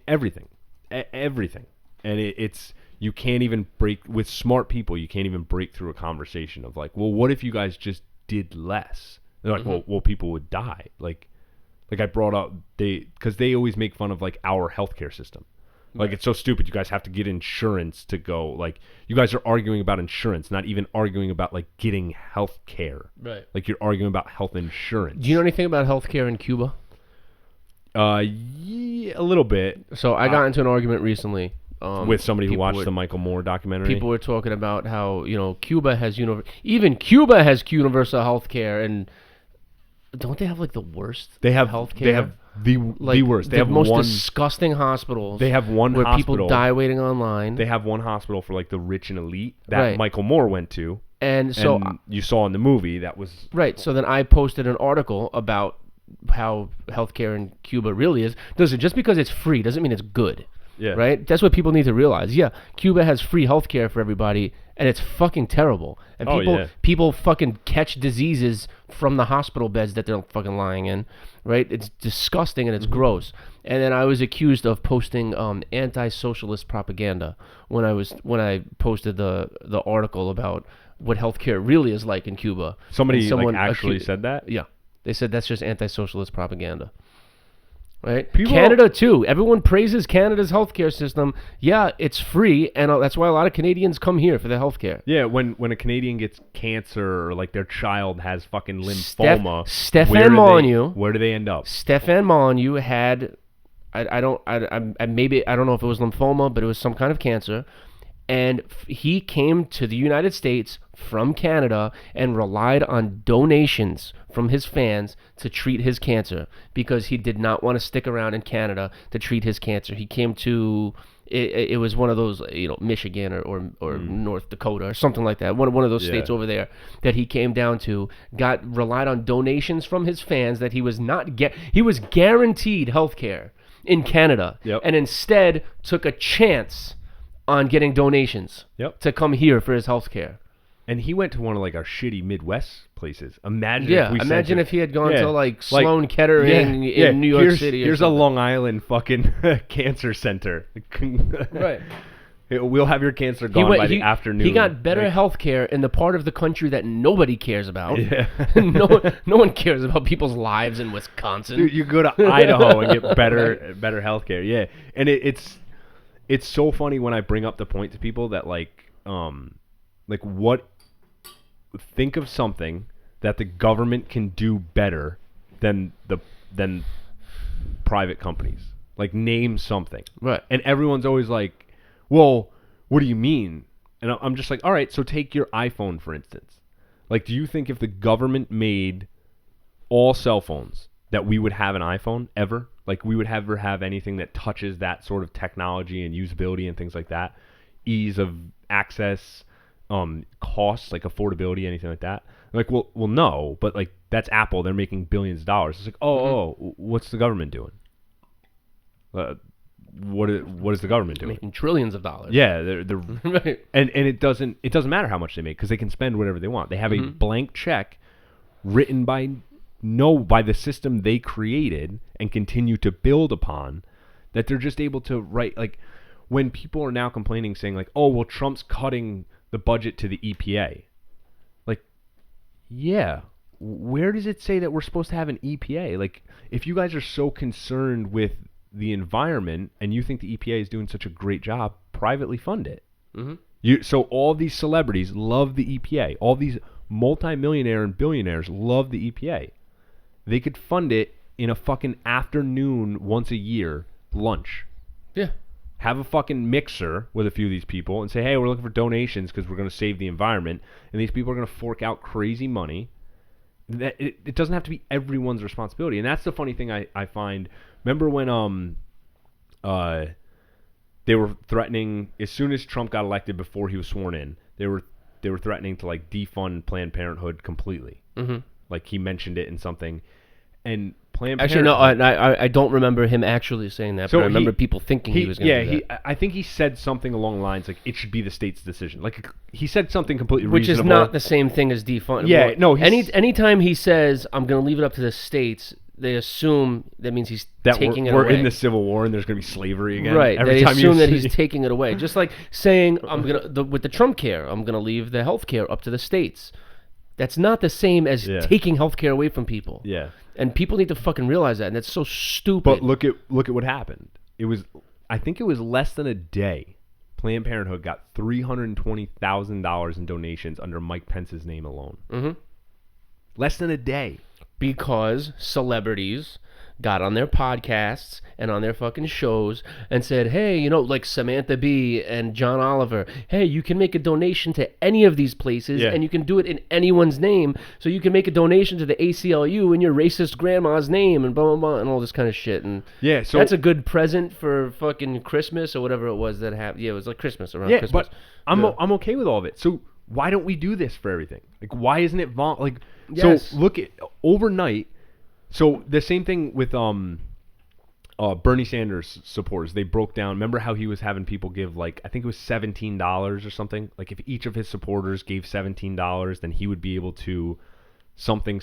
Everything. And it's you can't even break with smart people. You can't even break through a conversation of like, well, what if you guys just did less? They're like, Mm-hmm. well, people would die. Like I brought up because they always make fun of like our healthcare system. Like it's so stupid. You guys have to get insurance to go. Like you guys are arguing about insurance, not even arguing about like getting health care. Right. Like you're arguing about health insurance. Do you know anything about healthcare in Cuba? Yeah, a little bit. So I got into an argument recently with somebody who watched the Michael Moore documentary. People were talking about how Cuba has Cuba has universal healthcare, and don't they have like the worst? They have healthcare. They have the worst. They have most one disgusting hospitals. They have one where hospital. people die waiting online. They have one hospital for like the rich and elite that Right. Michael Moore went to. And so and you saw in the movie that was right. So then I posted an article about how healthcare in Cuba really is. Just because it's free doesn't mean it's good. Yeah. Right? That's what people need to realize. Yeah, Cuba has free healthcare for everybody, and it's fucking terrible. And people fucking catch diseases from the hospital beds that they're fucking lying in. Right? It's disgusting and it's gross. And then I was accused of posting anti-socialist propaganda when I posted the article about what healthcare really is like in Cuba. Someone actually said that? Yeah. They said that's just anti-socialist propaganda. Right? People, Canada too. Everyone praises Canada's healthcare system. Yeah, it's free, and that's why a lot of Canadians come here for their healthcare. Yeah, when a Canadian gets cancer or like their child has fucking lymphoma, Stefan Molyneux. Where do they end up? Stefan Molyneux had I don't I maybe I don't know if it was lymphoma, but it was some kind of cancer. And he came to the United States from Canada and relied on donations from his fans to treat his cancer because he did not want to stick around in Canada to treat his cancer. He came to it was one of those, Michigan or North Dakota or something like that. One of those states over there that he came down to. Relied on donations from his fans that he was not he was guaranteed health care in Canada, and instead took a chance on getting donations to come here for his health care. And he went to one of like our shitty Midwest places. Imagine if he had gone to like Sloan Kettering in New York City. Here's a Long Island fucking cancer center. Right. We'll have your cancer gone by the afternoon. He got better health care in the part of the country that nobody cares about. Yeah. no one cares about people's lives in Wisconsin. Dude, you go to Idaho and get better health care. Yeah. And it's so funny when I bring up the point to people that think of something that the government can do better than private companies. Like, name something. Right. And everyone's always like, well, what do you mean? And I'm just like, all right, so take your iPhone, for instance. Like, do you think if the government made all cell phones that we would have an iPhone ever? Like, we would ever have anything that touches that sort of technology and usability and things like that? Ease of access, costs, like affordability, anything like that? Like, well, no, but like, that's Apple. They're making billions of dollars. It's like, what's the government doing? What is the government doing? Making trillions of dollars. Yeah, they're right. And it doesn't matter how much they make because they can spend whatever they want. They have a blank check written by the system they created and continue to build upon, that they're just able to write. Like, when people are now complaining, saying like, oh, well, Trump's cutting the budget to the EPA. Like, yeah, where does it say that we're supposed to have an EPA? Like, if you guys are so concerned with the environment and you think the EPA is doing such a great job, privately fund it. So all these celebrities love the EPA. All these multimillionaire and billionaires love the EPA. They could fund it in a fucking afternoon once a year lunch. Yeah. Have a fucking mixer with a few of these people and say, hey, we're looking for donations because we're going to save the environment. And these people are going to fork out crazy money. That it doesn't have to be everyone's responsibility. And that's the funny thing I find. Remember when they were threatening, as soon as Trump got elected, before he was sworn in, they were threatening to like defund Planned Parenthood completely. Like, he mentioned it in something. And Planned Parenthood... Actually, no, I don't remember him actually saying that, but I remember people thinking he was going to do that. I think he said something along the lines like, it should be the state's decision. Like, he said something completely Which reasonable. Which is not the same thing as defund. Yeah, no. Anytime he says, I'm going to leave it up to the states, they assume that means he's taking it away. We're in the Civil War and there's going to be slavery again. Right. They assume that he's taking it away. Just like saying, with the Trump care, I'm going to leave the health care up to the states. That's not the same as taking health care away from people. Yeah. And people need to fucking realize that, and that's so stupid. But look at what happened. I think it was less than a day. Planned Parenthood got $320,000 in donations under Mike Pence's name alone. Less than a day. Because celebrities got on their podcasts and on their fucking shows and said, hey, like Samantha Bee and John Oliver, hey, you can make a donation to any of these places and you can do it in anyone's name. So you can make a donation to the ACLU in your racist grandma's name and blah, blah, blah, and all this kind of shit. And so that's a good present for fucking Christmas or whatever it was that happened. Yeah, it was like Christmas, around Christmas. But I'm okay with all of it. So why don't we do this for everything? Like, why isn't it So look at overnight. So the same thing with Bernie Sanders supporters. They broke down. Remember how he was having people give, like, I think it was $17 or something. Like, if each of his supporters gave $17, then he would be able to something.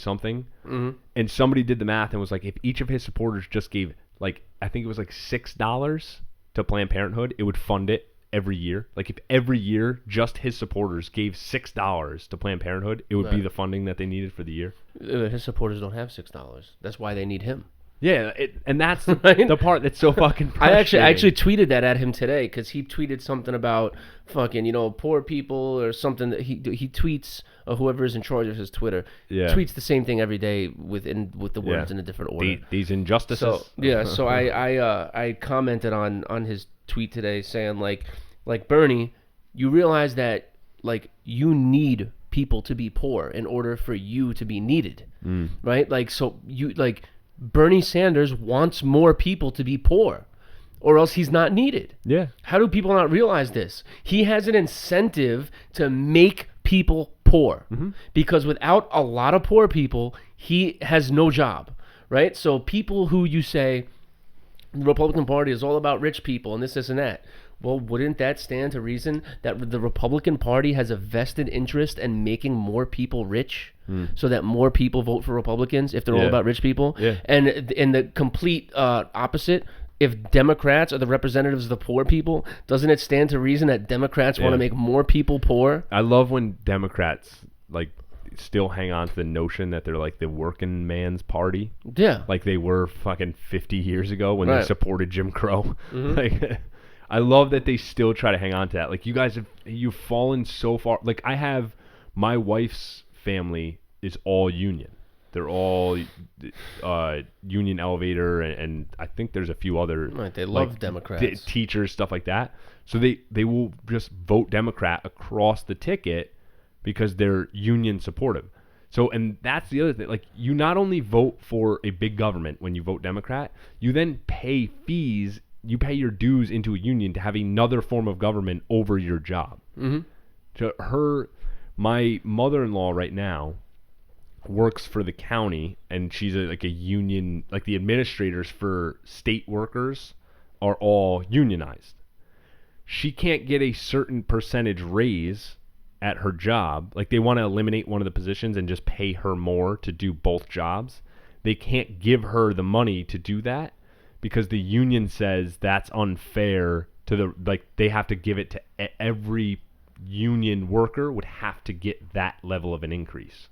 And somebody did the math and was like, if each of his supporters just gave, like, I think it was like $6 to Planned Parenthood, it would fund it every year. Like, if every year just his supporters gave $6 to Planned Parenthood, it would be the funding that they needed for the year. His supporters don't have $6. That's why they need him. Yeah, and that's Right? the part that's so fucking I frustrating. actually tweeted that at him today because he tweeted something about fucking poor people or something that he tweets whoever is in charge of his Twitter tweets the same thing every day with the words in a different order. These injustices. So so I commented on his tweet today saying like Bernie, you realize that like you need people to be poor in order for you to be needed, right? Like so you like. Bernie Sanders wants more people to be poor or else he's not needed. Yeah. How do people not realize this? He has an incentive to make people poor because without a lot of poor people, he has no job, right? So people who you say the Republican Party is all about rich people and this and that. Well, wouldn't that stand to reason that the Republican Party has a vested interest in making more people rich so that more people vote for Republicans if they're all about rich people? Yeah. And in the complete opposite, if Democrats are the representatives of the poor people, doesn't it stand to reason that Democrats want to make more people poor? I love when Democrats like still hang on to the notion that they're like the working man's party. Yeah. Like they were fucking 50 years ago when they supported Jim Crow. Like I love that they still try to hang on to that. Like you've fallen so far. Like I have my wife's family is all union. They're all union elevator and I think there's a few other they love Democrats. Teachers, stuff like that. So they will just vote Democrat across the ticket because they're union supportive. So and that's the other thing. Like you not only vote for a big government when you vote Democrat, you then pay fees. You pay your dues into a union to have another form of government over your job. So my mother-in-law right now works for the county, and she's like a union. Like the administrators for state workers are all unionized. She can't get a certain percentage raise at her job. Like they want to eliminate one of the positions and just pay her more to do both jobs. They can't give her the money to do that, because the union says that's unfair to the, like they have to give it to every union worker would have to get that level of an increase.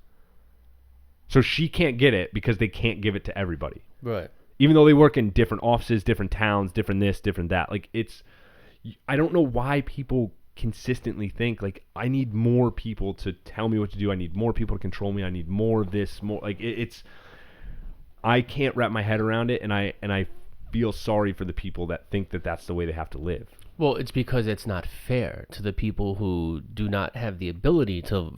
So she can't get it because they can't give it to everybody. Right. Even though they work in different offices, different towns, different this, different that. Like I don't know why people consistently think like I need more people to tell me what to do. I need more people to control me. I need more of this, more like I can't wrap my head around it, and I feel sorry for the people that think that that's the way they have to live. Well, it's because it's not fair to the people who do not have the ability to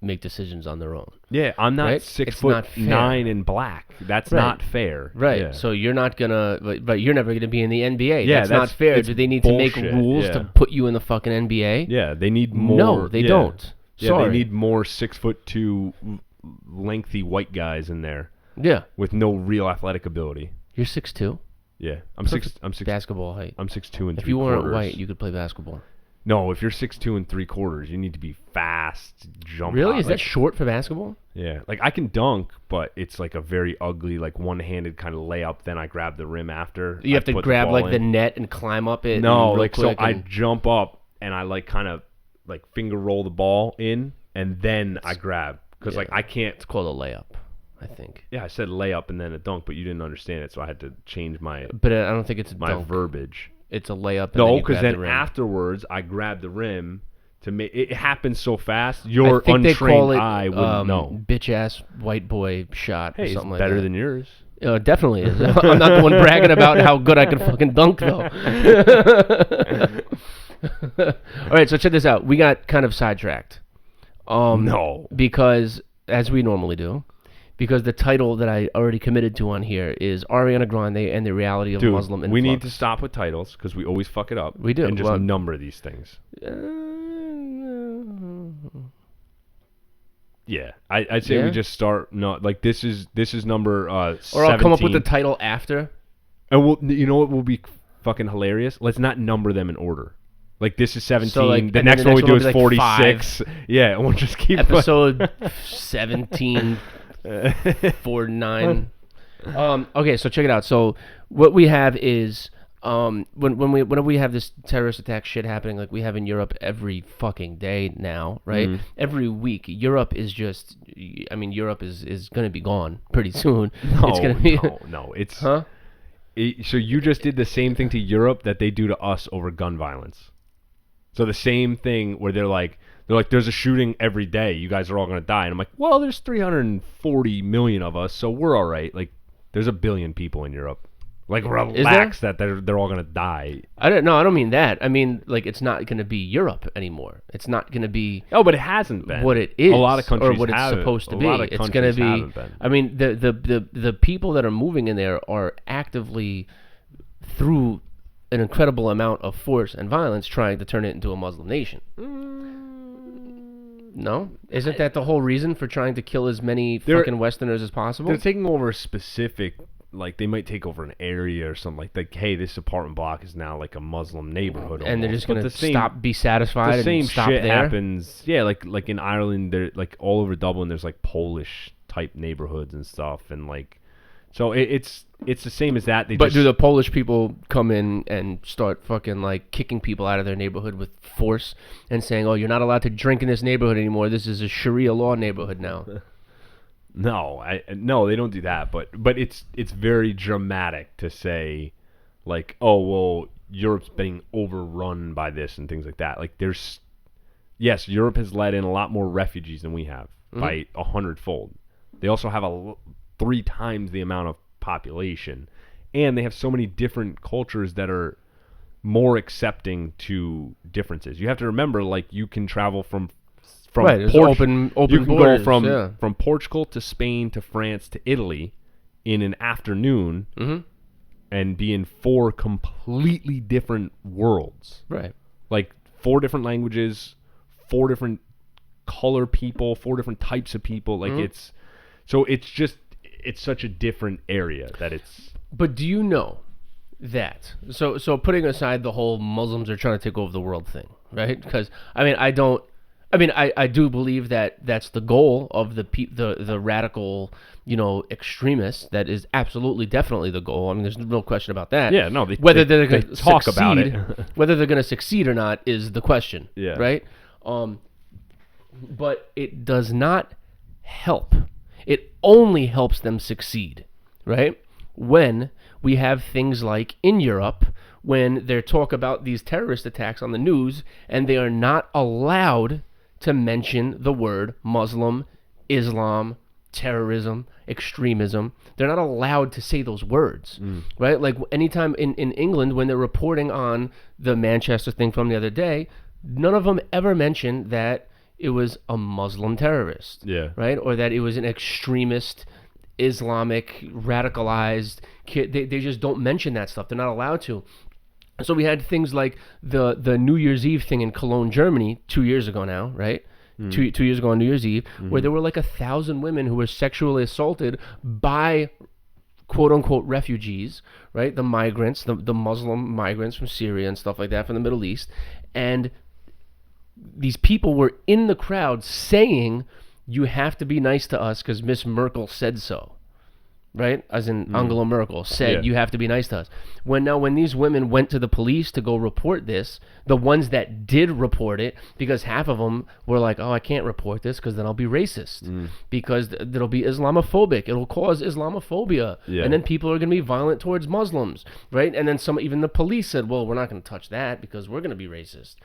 make decisions on their own. Yeah, I'm not right? 6'9" and black. That's not fair. Right. Yeah. So you're not gonna, but you're never gonna be in the NBA. Yeah, that's not fair. Do they need bullshit. to make rules to put you in the fucking NBA? Yeah, they need more. No, they don't. Yeah, Sorry. they need more 6'2" lengthy white guys in there. Yeah. With no real athletic ability. You're 6'2". Yeah, I'm six basketball height. I'm 6'2" and 3/4. If you weren't white, you could play basketball. No, if you're 6'2" and 3/4, you need to be fast, jump. Really? High. Is that short for basketball? Yeah, like I can dunk, but it's like a very ugly, like one-handed kind of layup. Then I grab the rim after. You have to grab like the net and climb up it. No, like so I jump up and I like kind of like finger roll the ball in, and then I grab because like I can't. It's called a layup, I think. Yeah, I said layup and then a dunk, but you didn't understand it, so I had to change my. But I don't think it's a my dunk. verbiage. It's a layup. No, because then afterwards I grab the rim to make it happens so fast. Your untrained eye wouldn't know. Bitch ass white boy shot. Hey, or something it's like better that. than yours. It definitely is. I'm not the one bragging about how good I can fucking dunk though. All right, so check this out. We got kind of sidetracked. No, because as we normally do. Because the title that I already committed to on here is Ariana Grande and the Reality of Muslim Influx. We need to stop with titles because we always fuck it up. We do. And just number these things. Yeah, I'd say we just start. No, like this is number 17. Or I'll come up with the title after. And you know what will be fucking hilarious? Let's not number them in order. Like this is 17. So like, the next one we do is 46. Yeah, and we'll just keep episode 17. 49. Okay, so check it out. So what we have is whenever we have this terrorist attack shit happening, like we have in Europe every fucking day now, right? Every week, Europe is just I mean, Europe is going to be gone pretty soon. No, It's going to be no. It's huh? so you just did the same thing to Europe that they do to us over gun violence. So the same thing where they're like, there's a shooting every day. You guys are all going to die. And I'm like, well, there's 340 million of us, so we're all right. Like, there's 1 billion people in Europe. Like, relax that they're all going to die. I don't mean that. I mean, like, it's not going to be Europe anymore. It's not going to be. Oh, but it hasn't been what it is. A lot of countries or what it's supposed to be. It's going to be. Been. I mean, the people that are moving in there are actively through an incredible amount of force and violence trying to turn it into a Muslim nation. No? Isn't that the whole reason for trying to kill as many fucking Westerners as possible? They're taking over a specific, like, they might take over an area or something. Like, hey, this apartment block is now like a Muslim neighborhood. And they're just going to be satisfied and stop there. The same shit there? happens. Yeah, like in Ireland, they're like all over Dublin, there's like Polish type neighborhoods and stuff. And like, so it's the same as that. But do the Polish people come in and start fucking like kicking people out of their neighborhood with force and saying, "Oh, you're not allowed to drink in this neighborhood anymore. This is a Sharia law neighborhood now." No, they don't do that. But it's very dramatic to say, like, oh well, Europe's being overrun by this and things like that. Like, yes, Europe has let in a lot more refugees than we have by 100-fold. They also have 3 times the amount of population, and they have so many different cultures that are more accepting to differences. You have to remember, like, you can travel from right, open you can borders, go from Portugal to Spain to France to Italy in an afternoon and be in 4 completely different worlds. Right. Like 4 different languages, 4 different color people, 4 different types of people. Like it's such a different area that it's. But do you know that? So putting aside the whole Muslims are trying to take over the world thing, right? Because I do believe that that's the goal of the radical, extremists. That is absolutely, definitely the goal. I mean, there's no question about that. Yeah, no. Whether they're going to talk succeed, about it, whether they're going to succeed or not is the question. Yeah. Right. But it does not help. It only helps them succeed, right? When we have things like in Europe, when they talk about these terrorist attacks on the news, and they are not allowed to mention the word Muslim, Islam, terrorism, extremism. They're not allowed to say those words, right? Like anytime in England, when they're reporting on the Manchester thing from the other day, none of them ever mentioned that it was a Muslim terrorist, right? Or that it was an extremist, Islamic, radicalized kid. They just don't mention that stuff. They're not allowed to. So we had things like the New Year's Eve thing in Cologne, Germany, 2 years ago now, right? 2 years ago on New Year's Eve, where there were like 1,000 women who were sexually assaulted by quote-unquote refugees, right? The migrants, the Muslim migrants from Syria and stuff like that, from the Middle East. And these people were in the crowd saying, you have to be nice to us because Miss Merkel said so, right? As in Angela Merkel said, you have to be nice to us. When these women went to the police to go report this, the ones that did report it, because half of them were like, oh, I can't report this because then I'll be racist, because it'll be Islamophobic. It'll cause Islamophobia. And then people are going to be violent towards Muslims, right? And then even the police said, well, we're not going to touch that because we're going to be racist.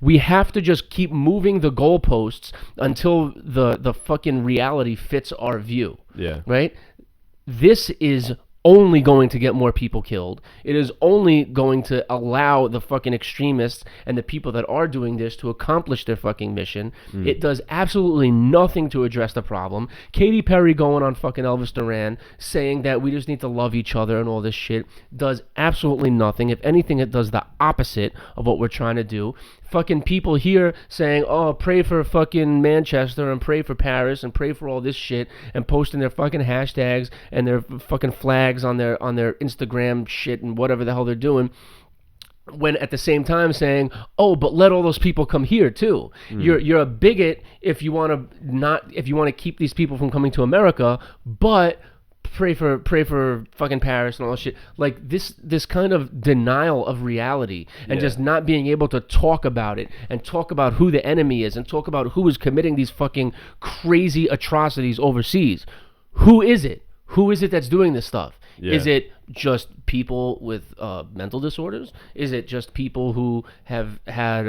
We have to just keep moving the goalposts until the fucking reality fits our view. Right? This is only going to get more people killed. It is only going to allow the fucking extremists and the people that are doing this to accomplish their fucking mission. It does absolutely nothing to address the problem. Katy Perry going on fucking Elvis Duran saying that we just need to love each other and all this shit does absolutely nothing. If anything, it does the opposite of what we're trying to do. Fucking people here saying, oh, pray for fucking Manchester and pray for Paris and pray for all this shit, and posting their fucking hashtags and their fucking flags on their Instagram shit and whatever the hell they're doing, when at the same time saying, oh, but let all those people come here too. You're a bigot if you want to keep these people from coming to America, but pray for fucking Paris and all that shit. Like this kind of denial of reality and just not being able to talk about it and talk about who the enemy is and talk about who is committing these fucking crazy atrocities overseas. Who is it? Who is it that's doing this stuff? Yeah. Is it just people with mental disorders? Is it just people who have had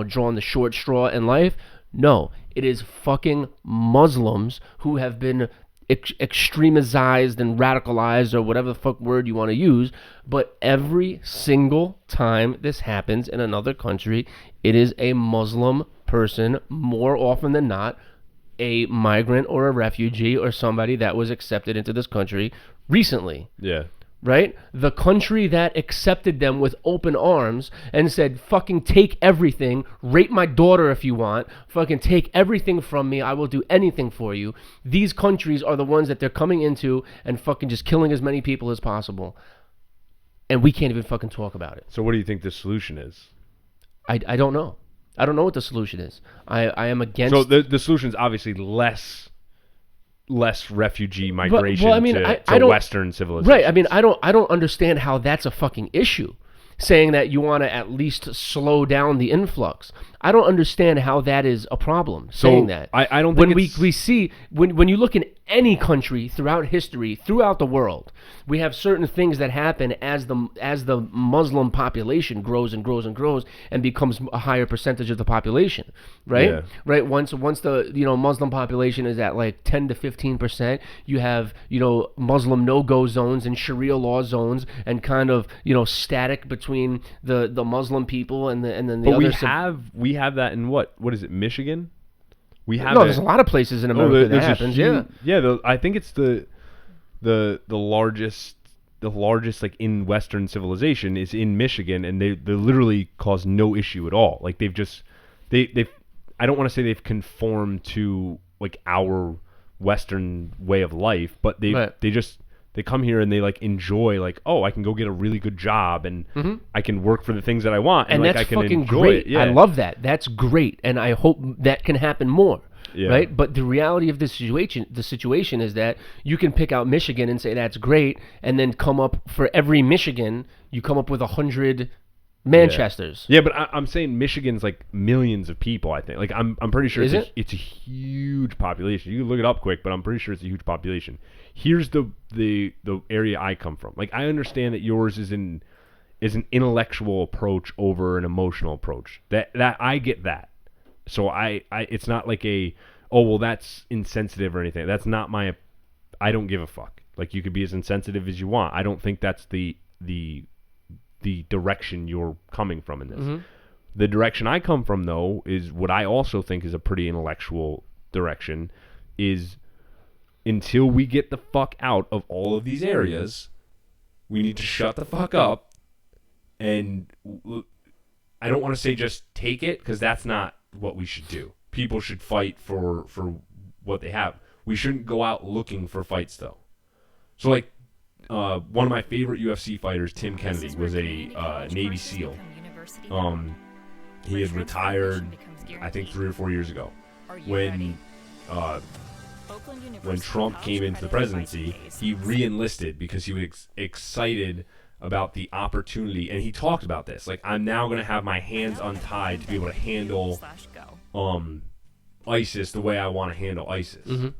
drawn the short straw in life? No, it is fucking Muslims who have been extremized and radicalized, or whatever the fuck word you want to use. But every single time this happens in another country, it is a Muslim person, more often than not, a migrant or a refugee or somebody that was accepted into this country recently. Yeah. Right? The country that accepted them with open arms and said, fucking take everything, rape my daughter if you want, fucking take everything from me, I will do anything for you. These countries are the ones that they're coming into and fucking just killing as many people as possible. And we can't even fucking talk about it. So what do you think the solution is? I don't know. I don't know what the solution is. I am against... So the solution is obviously less refugee migration to Western civilization. Right. I mean, I don't understand how that's a fucking issue. Saying that you want to at least slow down the influx. I don't understand how that is a problem. Saying that. I don't think we see when you look in any country throughout history, throughout the world, we have certain things that happen as the Muslim population grows and grows and grows and becomes a higher percentage of the population, right? Yeah. Right. Once the Muslim population is at like 10 to 15%, you have Muslim no-go zones and Sharia law zones and kind of static between the Muslim people and then the other. But we have that in what is it, Michigan? We have there's a lot of places in America that happens. I think it's the largest like in Western civilization is in Michigan, and they literally cause no issue at all. Like they've I don't want to say they've conformed to like our Western way of life, but they come here and they like enjoy, like, oh, I can go get a really good job and I can work for the things that I want, and like that's I can fucking enjoy great. it. Yeah. I love that. That's great, and I hope that can happen more. Yeah. Right? But the reality of the situation is that you can pick out Michigan and say that's great, and then come up for every Michigan, you come up with 100 Manchesters. Yeah, but I'm saying Michigan's like millions of people. I think, like, I'm pretty sure it's a huge population. You can look it up quick, but I'm pretty sure it's a huge population. Here's the area I come from. Like, I understand that yours is an intellectual approach over an emotional approach. That I get that. So I it's not like that's insensitive or anything. That's not I don't give a fuck. Like, you could be as insensitive as you want. I don't think that's the direction you're coming from in this. The direction I come from, though, is what I also think is a pretty intellectual direction, is until we get the fuck out of all of these areas, we need to shut the fuck up. And I don't want to say just take it, because that's not what we should do. People should fight for what they have. We shouldn't go out looking for fights, though. So, like, one of my favorite UFC fighters, Tim Kennedy, was a Navy SEAL. He had retired, I think, 3 or 4 years ago. When Trump came into the presidency, he re-enlisted because he was excited about the opportunity, and he talked about this. Like, I'm now going to have my hands untied to be able to handle ISIS the way I want to handle ISIS.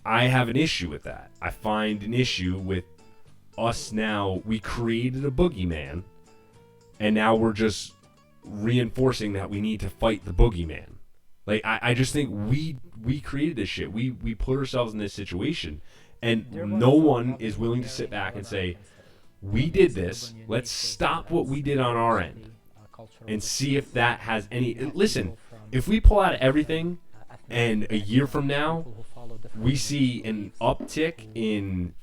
I have an issue with that. I find an issue with us now. We created a boogeyman, and now we're just reinforcing that we need to fight the boogeyman. Like, I just think we created this shit. We put ourselves in this situation, and no one is willing to sit back and say, we did this. Let's stop what we did on our end and see if that has any... Listen, if we pull out everything and a year from now we see an uptick in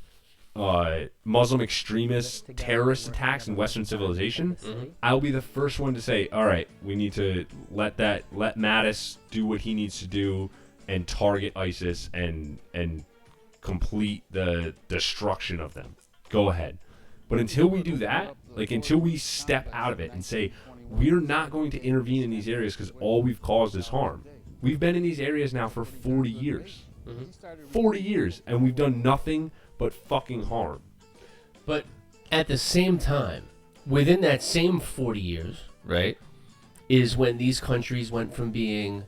Muslim extremist terrorist attacks in Western civilization, I'll be the first one to say, all right, we need to let Mattis do what he needs to do and target ISIS and complete the destruction of them. Go ahead. But until we do that, like, until we step out of it and say, we're not going to intervene in these areas because all we've caused is harm. We've been in these areas now for 40 years. 40 years, and we've done nothing but fucking harm. But at the same time, within that same 40 years, right, is when these countries went from being,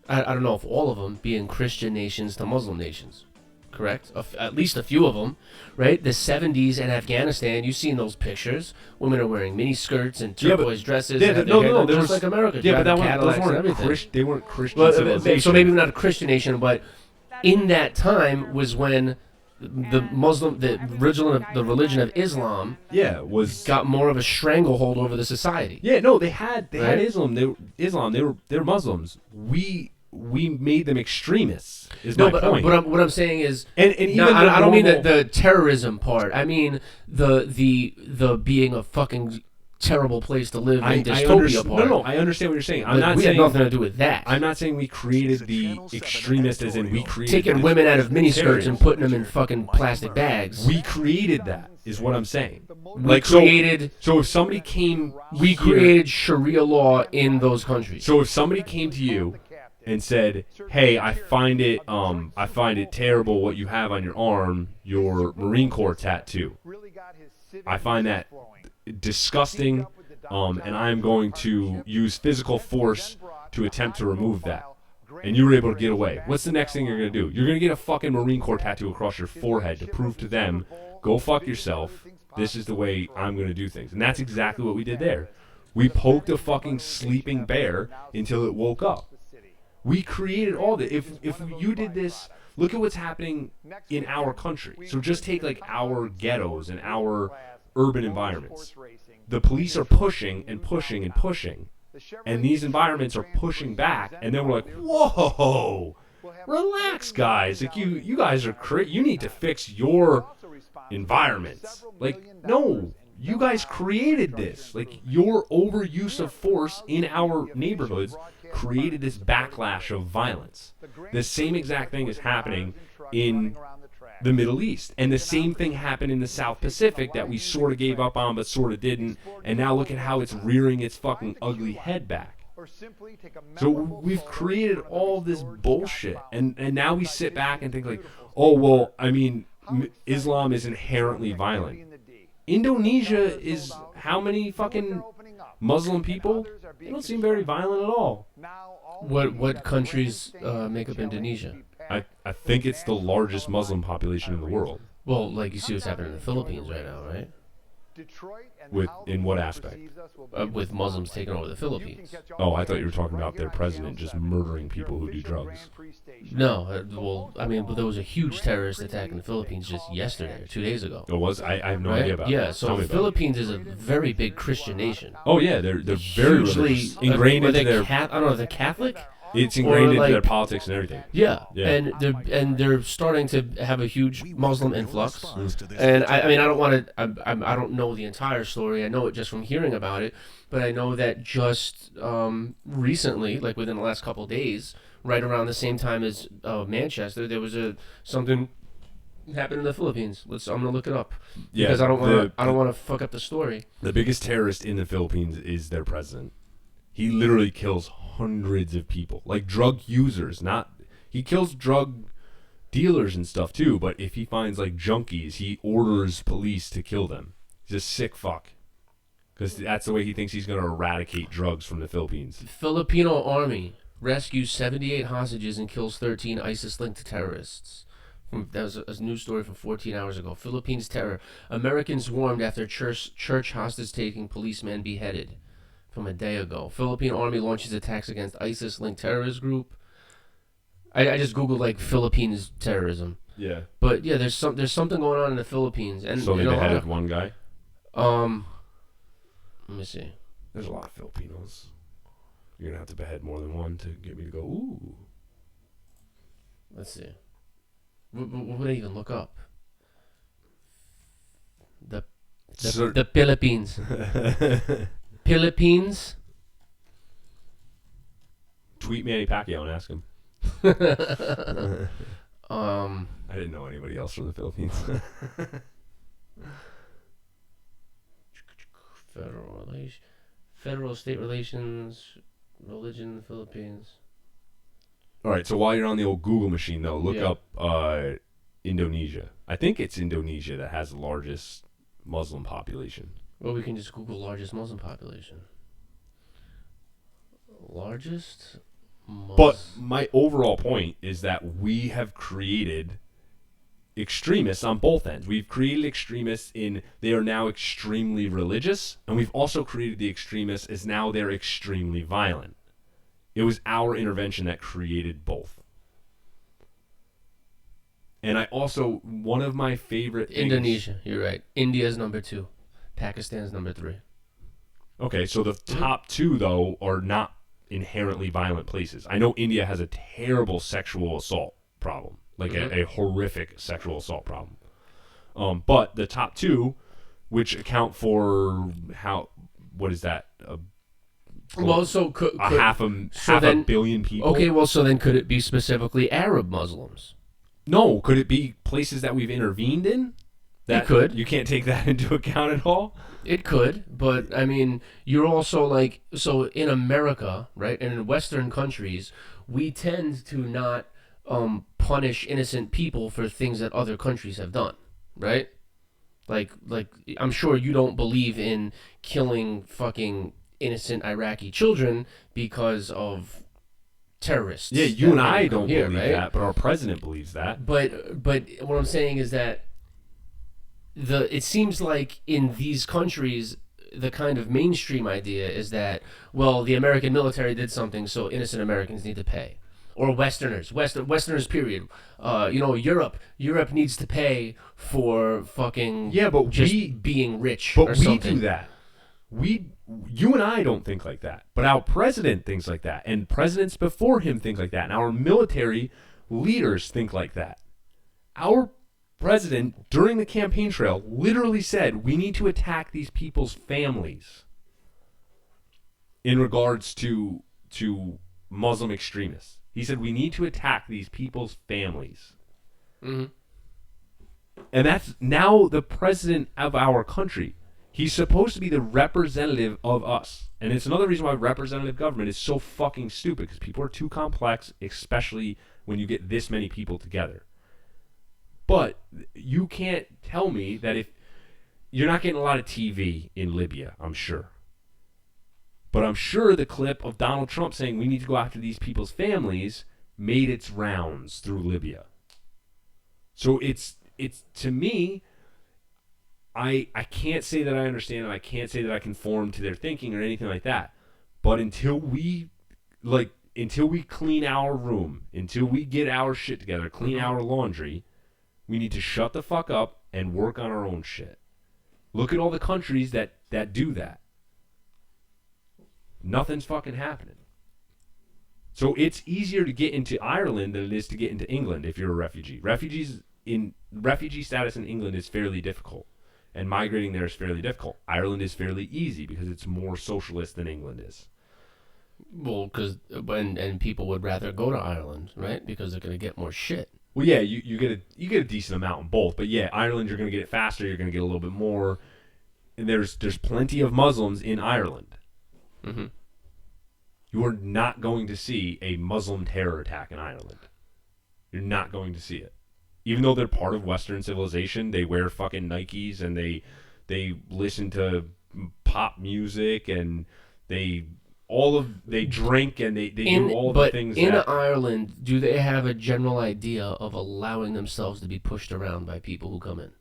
I don't know if all of them, being Christian nations to Muslim nations. Correct? At least a few of them, right? The 70s in Afghanistan, you've seen those pictures. Women are wearing mini skirts and turquoise dresses. Yeah, and have no, their hair no, done just like America. Yeah, but that Cadillacs those and everything. they weren't Christian Well, civilizations. so maybe not a Christian nation, but in that time was when the religion of Islam got more of a stranglehold over the society. Yeah, no, they had Islam. They were Muslims. We made them extremists. My point. But what I'm saying is, and even I don't mean the terrorism part. I mean the being a fucking terrible place to live in dystopia part. No, I understand what you're saying. We had nothing to do with that. I'm not saying we created the extremists as in we created taking women out of miniskirts and putting them in fucking plastic bags. We created that, is what I'm saying. So if somebody came, we created Sharia law in those countries. So if somebody came to you and said, "Hey, I find it terrible what you have on your arm, your Marine Corps tattoo. I find that disgusting, and I'm going to use physical force to attempt to remove that." And you were able to get away. What's the next thing you're going to do? You're going to get a fucking Marine Corps tattoo across your forehead to prove to them, go fuck yourself, this is the way I'm going to do things. And that's exactly what we did there. We poked a fucking sleeping bear until it woke up. We created all that. If you did this, look at what's happening in our country. So just take like our ghettos and our urban environments. The police are pushing and pushing and pushing, and these environments are pushing back. And then we're like, whoa, relax, guys. Like you guys are you need to fix your environments. Like, no. You guys created this. Like, your overuse of force in our neighborhoods created this backlash of violence. The same exact thing is happening in the Middle East. And the same thing happened in the South Pacific that we sort of gave up on but sort of didn't. And now look at how it's rearing its fucking ugly head back. So we've created all this bullshit. And now we sit back and think like, oh, well, I mean, Islam is inherently violent. Indonesia is how many fucking Muslim people? They don't seem very violent at all. What countries make up Indonesia? I think it's the largest Muslim population in the world. Well, like you see what's happening in the Philippines right now, right? In what aspect? With Muslims taking over the Philippines. Oh, I thought you were talking about their president just murdering people who do drugs. No, well, I mean, but there was a huge terrorist attack in the Philippines just yesterday or 2 days ago. It was? I have no idea about that. Yeah, so the Philippines is a very big Christian nation. Oh yeah, they're very religious. Ingrained into their. I don't know, are they Catholic? It's ingrained into their politics and everything. Yeah. And they're starting to have a huge Muslim influx. And I mean, I don't want to. I don't know the entire story. I know it just from hearing about it, but I know that just recently, like within the last couple of days, right around the same time as Manchester, there was something happened in the Philippines. I'm gonna look it up because I don't want to fuck up the story. The biggest terrorist in the Philippines is their president. He literally kills hundreds of people, like drug users. He kills drug dealers and stuff too, but if he finds like junkies, he orders police to kill them. He's a sick fuck, because that's the way he thinks he's going to eradicate drugs from the Philippines. Filipino army rescues 78 hostages and kills 13 ISIS-linked terrorists. That was a news story from 14 hours ago. Philippines terror. Americans warned after church hostage-taking policeman beheaded. From a day ago. Philippine army launches attacks against ISIS-linked terrorist group. I just googled like Philippines terrorism. Yeah. But yeah, there's something going on in the Philippines. And so they beheaded one guy? Let me see. There's a lot of Filipinos. You're gonna have to behead more than one to get me to go, ooh. Let's see. What would I even look up? The Philippines. Philippines. Tweet Manny Pacquiao and ask him. I didn't know anybody else from the Philippines. Federal state relations, religion in the Philippines. All right, so while you're on the old Google machine, though, look Yeah. up Indonesia. I think it's Indonesia that has the largest Muslim population. Well, we can just Google largest Muslim population. Largest But my overall point is that we have created extremists on both ends. We've created extremists in they are now extremely religious, and we've also created the extremists as now they're extremely violent. It was our intervention that created both. And I also, one of my favorite things, Indonesia, you're right. India's number 2. Pakistan's number 3. Okay, so the top two, though, are not inherently violent places. I know India has a terrible sexual assault problem, like a horrific sexual assault problem. But the top two, which account for what is that? Well, so could half a billion people. Okay, well, so then could it be specifically Arab Muslims? No, could it be places that we've intervened in? It could. You can't take that into account at all? It could, but I mean, you're also like, so in America, right, and in Western countries, we tend to not punish innocent people for things that other countries have done, right? Like I'm sure you don't believe in killing fucking innocent Iraqi children because of terrorists. Yeah, you and I don't here, believe right? that, but our president believes that. But what I'm saying is that it seems like in these countries the kind of mainstream idea is that, well, the American military did something, so innocent Americans need to pay. Or Westerners period. Europe needs to pay for fucking being rich but or something. We do that. You and I don't think like that, but our president thinks like that, and presidents before him think like that, and our military leaders think like that. Our president, during the campaign trail, literally said, we need to attack these people's families in regards to Muslim extremists. He said, we need to attack these people's families. Mm-hmm. And that's now the president of our country. He's supposed to be the representative of us. And it's another reason why representative government is so fucking stupid, because people are too complex, especially when you get this many people together. But you can't tell me that if you're not getting a lot of TV in Libya, I'm sure. But I'm sure the clip of Donald Trump saying we need to go after these people's families made its rounds through Libya. So it's to me, I can't say that I understand, and I can't say that I conform to their thinking or anything like that. But until we clean our room, until we get our shit together, clean our laundry, we need to shut the fuck up and work on our own shit. Look at all the countries that do that. Nothing's fucking happening. So it's easier to get into Ireland than it is to get into England if you're a refugee. Refugee status in England is fairly difficult, and migrating there is fairly difficult. Ireland is fairly easy because it's more socialist than England is. Well, because and people would rather go to Ireland, right? Because they're gonna get more shit. Well, yeah, you get a decent amount in both, but yeah, Ireland you're gonna get it faster. You're gonna get a little bit more, and there's plenty of Muslims in Ireland. Mm-hmm. You are not going to see a Muslim terror attack in Ireland. You're not going to see it. Even though they're part of Western civilization, they wear fucking Nikes and they listen to pop music and they drink and they do all the things. But in Ireland, do they have a general idea of allowing themselves to be pushed around by people who come in?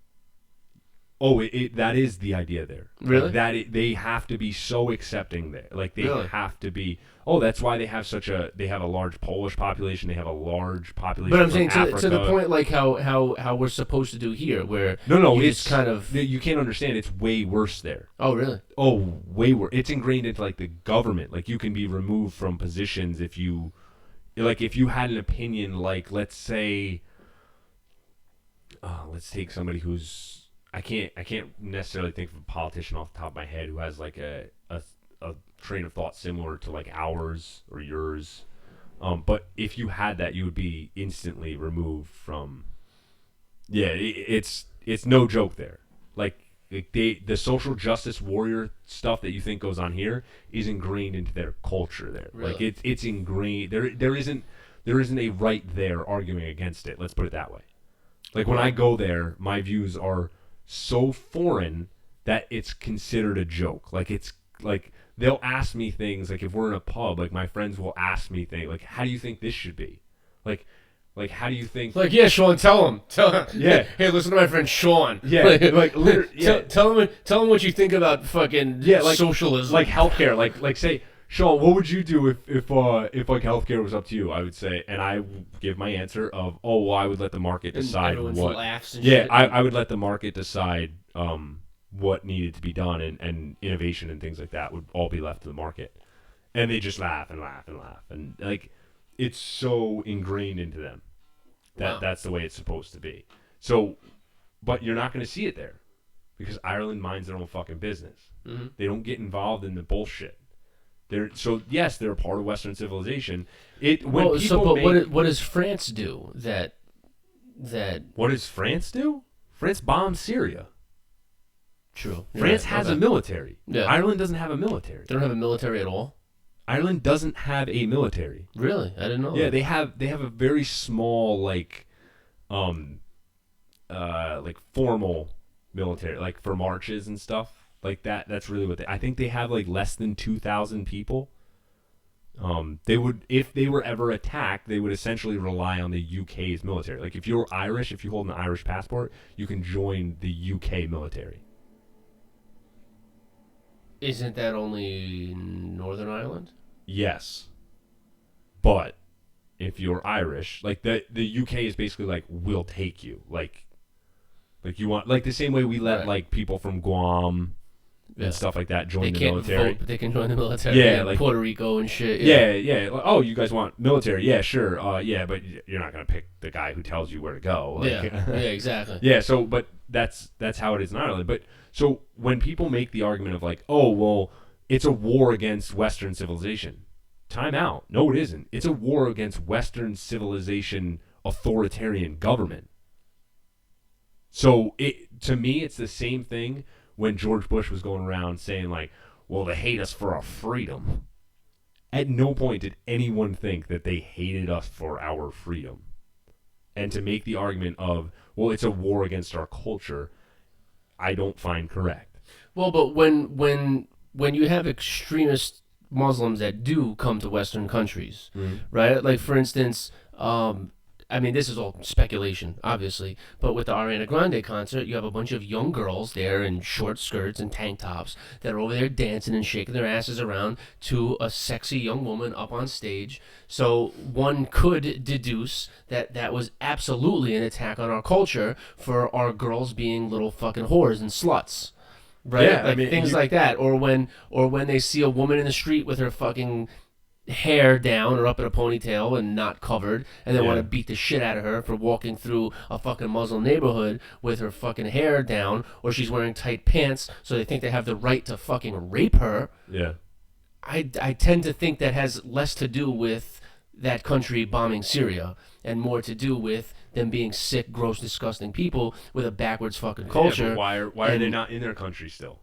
Oh, that is the idea there. Really? Like they have to be so accepting there. Like they really? have to be. Oh, that's why they have a large Polish population. They have a large population. But I'm saying to the point, like how we're supposed to do here, where it's kind of you can't understand. It's way worse there. Oh, really? Oh, way worse. It's ingrained into like the government. Like you can be removed from positions if you had an opinion. Like let's say, let's take somebody who's. I can't necessarily think of a politician off the top of my head who has like a train of thought similar to like ours or yours. But if you had that, you would be instantly removed from. Yeah, it's no joke there. Like the social justice warrior stuff that you think goes on here is ingrained into their culture there. Really? Like it's ingrained. There isn't there isn't a right there arguing against it. Let's put it that way. Like when I go there, my views are so foreign that it's considered a joke. Like it's like they'll ask me things like if we're in a pub, like my friends will ask me things like, how do you think this should be? Like how do you think? Like, yeah, Sean, tell him. Yeah. Hey, listen to my friend Sean. Yeah. Like yeah. Tell him what you think about fucking socialism. Like healthcare. Like say, Sean, what would you do if like healthcare was up to you? I would say, and I give my answer of, oh, well, I would let the market decide what. Laughs and yeah, shit. I would let the market decide what needed to be done, and innovation and things like that would all be left to the market. And they just laugh and laugh and laugh, and like it's so ingrained into them that that's the way it's supposed to be. So, but you're not going to see it there because Ireland minds their own fucking business. Mm-hmm. They don't get involved in the bullshit. Yes, they're a part of Western civilization. What does France do that? What does France do? France bombed Syria. True. France has a military. Yeah. Ireland doesn't have a military. They don't have a military at all? Ireland doesn't have a military. Really? I didn't know. Yeah, that. they have a very small like formal military, like for marches and stuff. Like that's really what I think they have like less than 2,000 people. They would, if they were ever attacked, they would essentially rely on the UK's military. Like if you're Irish, if you hold an Irish passport, you can join the UK military. Isn't that only Northern Ireland? Yes. But if you're Irish, like the UK is basically like, we'll take you. Like you want, like the same way we let like people from Guam and stuff like that join the military. Vote, but they can join the military. Yeah, like Puerto Rico and shit. Yeah. Like, oh, you guys want military? Yeah, sure. Yeah, but you're not gonna pick the guy who tells you where to go. Like, yeah, exactly. Yeah. So, but that's how it is in Ireland. But so when people make the argument of like, oh, well, it's a war against Western civilization. Time out. No, it isn't. It's a war against Western civilization authoritarian government. So to me, it's the same thing when George Bush was going around saying like, well, they hate us for our freedom. At no point did anyone think that they hated us for our freedom. And to make the argument of, well, it's a war against our culture, I don't find correct. Well, but when you have extremist Muslims that do come to Western countries, right? Like, for instance, I mean, this is all speculation, obviously, but with the Ariana Grande concert, you have a bunch of young girls there in short skirts and tank tops that are over there dancing and shaking their asses around to a sexy young woman up on stage. So one could deduce that that was absolutely an attack on our culture for our girls being little fucking whores and sluts. Right? Yeah, like I mean, things like that. Or when they see a woman in the street with her fucking hair down or up in a ponytail and not covered, and they want to beat the shit out of her for walking through a fucking Muslim neighborhood with her fucking hair down, or she's wearing tight pants, so they think they have the right to fucking rape her. Yeah. I tend to think that has less to do with that country bombing Syria and more to do with them being sick, gross, disgusting people with a backwards fucking culture. Yeah, but why are they not in their country still?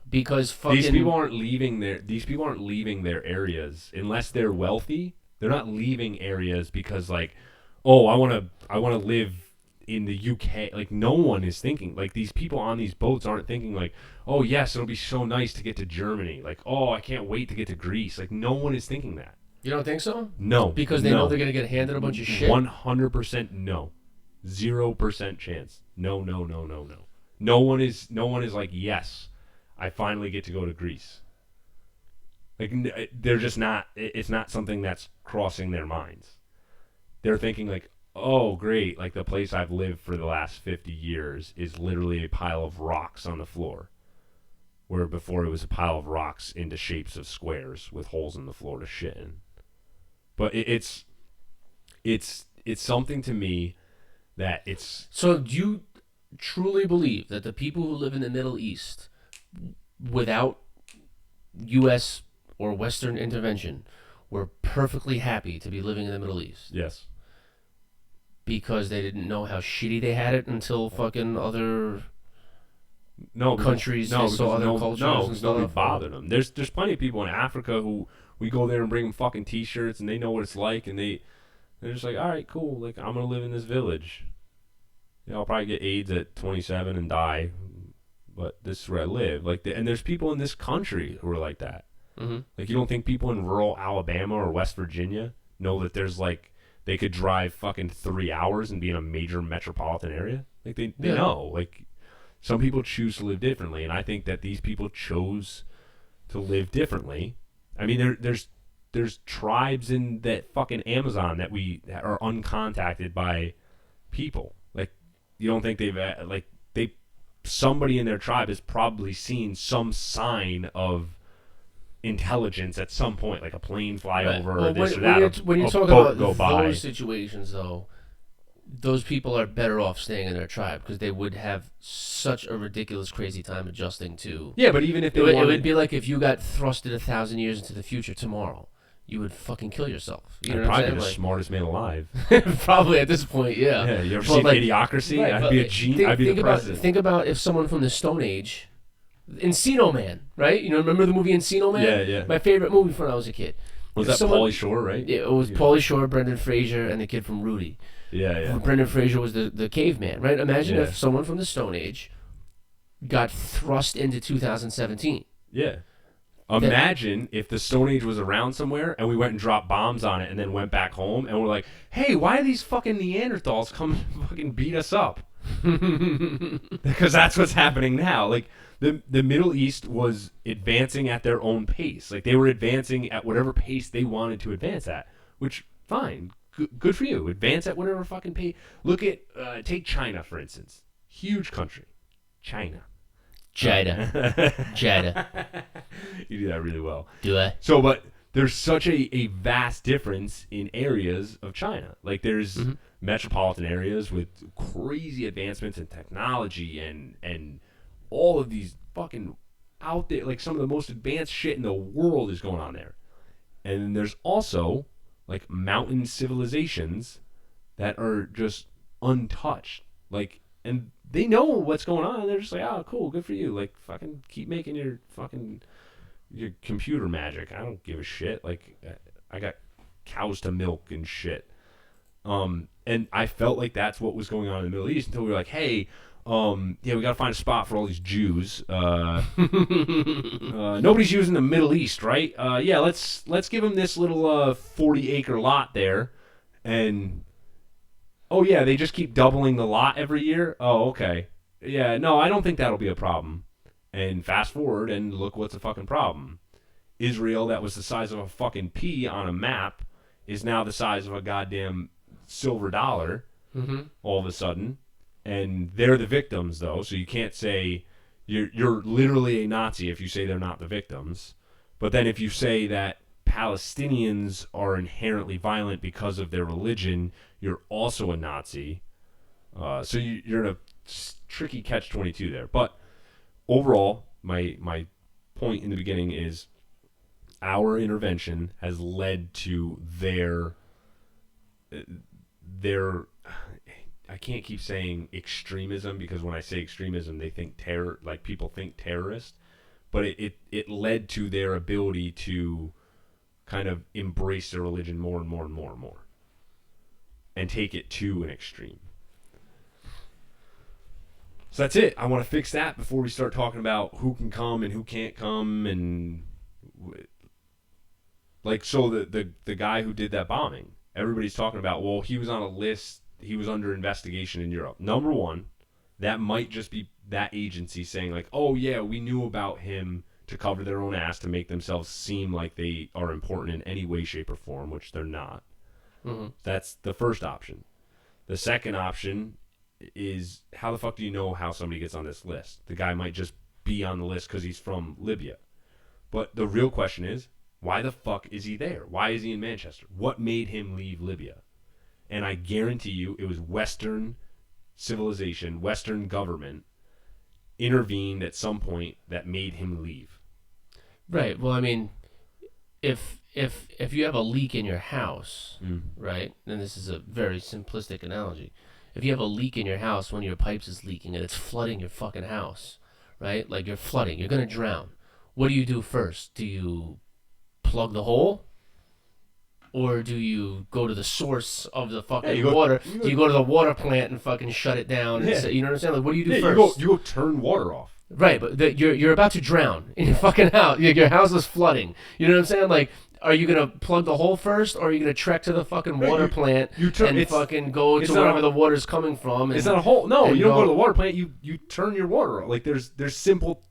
Because fucking these people aren't leaving their areas unless they're wealthy. They're not leaving areas because like, oh, I want to live in the UK. Like no one is thinking like these people on these boats aren't thinking like, oh yes, it'll be so nice to get to Germany. Like, oh, I can't wait to get to Greece. Like no one is thinking that. You don't think so? No. Because they know they're gonna get handed a bunch of shit. 100% no. 0% chance. No. No one is like, yes, I finally get to go to Greece. Like they're just not. It's not something that's crossing their minds. They're thinking like, oh great, like the place I've lived for the last 50 years is literally a pile of rocks on the floor, where before it was a pile of rocks into shapes of squares with holes in the floor to shit in. But it's something to me that it's. So do you truly believe that the people who live in the Middle East, without U.S. or Western intervention, were perfectly happy to be living in the Middle East? Yes. Because they didn't know how shitty they had it until fucking other countries saw other cultures and stuff. Nobody bothered them. There's plenty of people in Africa who we go there and bring them fucking t-shirts, and they know what it's like, and they're just like, all right, cool. Like, I'm gonna live in this village. I'll probably get AIDS at 27 and die, but this is where I live. Like, and there's people in this country who are like that. Mm-hmm. Like, you don't think people in rural Alabama or West Virginia know that there's like they could drive fucking 3 hours and be in a major metropolitan area? Like, they know. Like, some people choose to live differently, and I think that these people chose to live differently. I mean, there's tribes in that fucking Amazon that are uncontacted by people. Like, you don't think somebody in their tribe has probably seen some sign of intelligence at some point, like a plane fly over or this or that. When you talk about those situations, though, those people are better off staying in their tribe because they would have such a ridiculous, crazy time adjusting to. Yeah, but even if it would be like if you got thrusted 1,000 years into the future tomorrow, you would fucking kill yourself. You know what I'm saying? Probably the smartest man alive. Probably at this point, yeah. Yeah, you ever seen Idiocracy? Right, I'd be a genius. I'd be the president. Think about if someone from the Stone Age, Encino Man, right? You know, remember the movie Encino Man? Yeah, yeah. My favorite movie when I was a kid. Was that Pauly Shore, right? Yeah, it was Pauly Shore, Brendan Fraser, and the kid from Rudy. Yeah, yeah. Brendan Fraser was the caveman, right? Imagine if someone from the Stone Age got thrust into 2017. Yeah. Imagine if the Stone Age was around somewhere and we went and dropped bombs on it and then went back home and we're like, hey, why do these fucking Neanderthals come and fucking beat us up? Because that's what's happening now. Like, the Middle East was advancing at their own pace. Like, they were advancing at whatever pace they wanted to advance at, which, fine. Good for you. Advance at whatever fucking pace. Look at, take China, for instance. Huge country. China. You do that really well. Do I? So, but there's such a vast difference in areas of China. Like, there's metropolitan areas with crazy advancements in technology and all of these fucking out there, like some of the most advanced shit in the world is going on there. And then there's also like mountain civilizations that are just untouched. Like, and they know what's going on. And they're just like, oh, cool, good for you. Like, fucking keep making your computer magic. I don't give a shit. Like, I got cows to milk and shit. And I felt like that's what was going on in the Middle East until we were like, hey, we gotta find a spot for all these Jews. Nobody's using the Middle East, right? Let's give them this little 40-acre lot there, and they just keep doubling the lot every year. Oh, okay. Yeah, no, I don't think that'll be a problem. And fast forward, and look what's a fucking problem. Israel, that was the size of a fucking pea on a map, is now the size of a goddamn silver dollar. All of a sudden. And they're the victims, though, so you can't say you're literally a Nazi if you say they're not the victims. But then if you say that Palestinians are inherently violent because of their religion, you're also a Nazi. So you're in a tricky catch-22 there. But overall, my point in the beginning is our intervention has led to their I can't keep saying extremism because when I say extremism, they think terror, like people think terrorist, but it led to their ability to kind of embrace their religion more and more and more and more and take it to an extreme. So that's it. I want to fix that before we start talking about who can come and who can't come. And like, so the guy who did that bombing, everybody's talking about, well, he was on a list. He was under investigation in Europe. Number one, that might just be that agency saying like, oh yeah, we knew about him to cover their own ass to make themselves seem like they are important in any way, shape, or form, which they're not. That's the first option. The second option is, how the fuck do you know how somebody gets on this list? The guy might just be on the list because he's from Libya. But the real question is, why the fuck is he there? Why is he in Manchester? What made him leave Libya? And I guarantee you it was Western civilization, Western government intervened at some point that made him leave. Right. Well, I mean, if you have a leak in your house, right, and this is a very simplistic analogy. If you have a leak in your house, one of your pipes is leaking and it's flooding your fucking house, right? Like you're flooding, you're going to drown. What do you do first? Do you plug the hole? Or do you go to the source of the fucking you go- water? you go- Do you go to the water plant and fucking shut it down? Yeah. And say, you know what I'm saying? Like, what do you do Yeah, first? you go turn water off. Right, but you're about to drown in your fucking house. Your house is flooding. You know what I'm saying? Like, are you gonna plug the hole first, or are you gonna trek to the fucking water plant and fucking go to wherever the water's coming from? It's not a hole. No, you don't go to the water plant. You turn your water off. Like there's simple.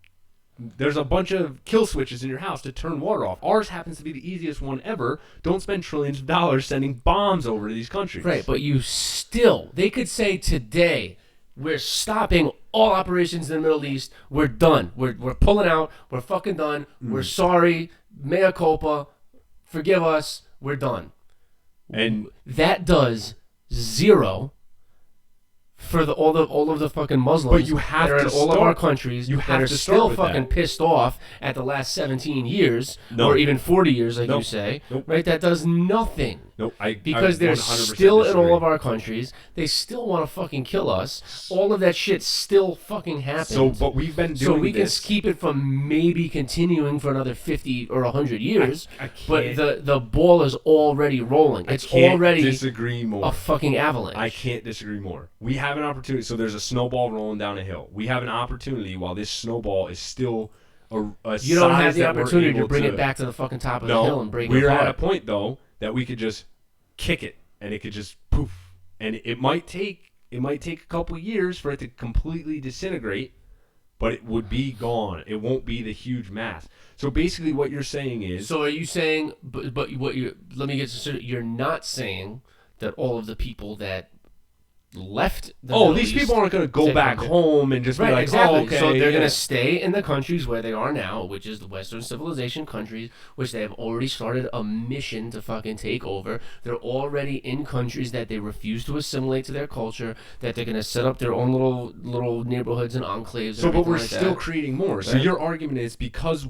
There's a bunch of kill switches in your house to turn water off. Ours happens to be the easiest one ever. Don't spend trillions of dollars sending bombs over to these countries. Right, but they could say today, we're stopping all operations in the Middle East. We're done. We're pulling out. We're fucking done. We're sorry. Mea culpa. Forgive us. We're done. And that does zero for all of the fucking Muslims but you have that are to in all of start- our countries you have that are to still start with fucking that. pissed off at the last 17 years No. or even 40 years, like Nope. you say. Nope. Right? That does nothing. Nope, Because I they're 100% still in disagree. all of our countries. They still want to fucking kill us. All of that shit still fucking happens. So, but we've been doing So we this. can keep it from maybe continuing for another 50 or 100 years. I but can't- the ball is already rolling. It's can't already disagree more. a fucking avalanche. I can't disagree more. We have an opportunity. So there's a snowball rolling down a hill. We have an opportunity while this snowball is still a You don't have size the that we're opportunity to able bring it back to the fucking top of the No, hill and break it we're apart. at a point though that we could just kick it and it could just poof. And it might take a couple years for it to completely disintegrate, but it would be gone. It won't be the huge mass. So basically, what you're saying is, So are you saying? But what you? Let me get to. You're not saying that all of the people that left the Middle these East people aren't going to go to back come home and just be Right, like, exactly. oh, okay. So they're yeah. going to stay in the countries where they are now, which is the Western civilization countries, which they have already started a mission to fucking take over. They're already in countries that they refuse to assimilate to their culture, that they're going to set up their own little neighborhoods and enclaves. So, and but we're everything like still that. creating more. So Right. your argument is because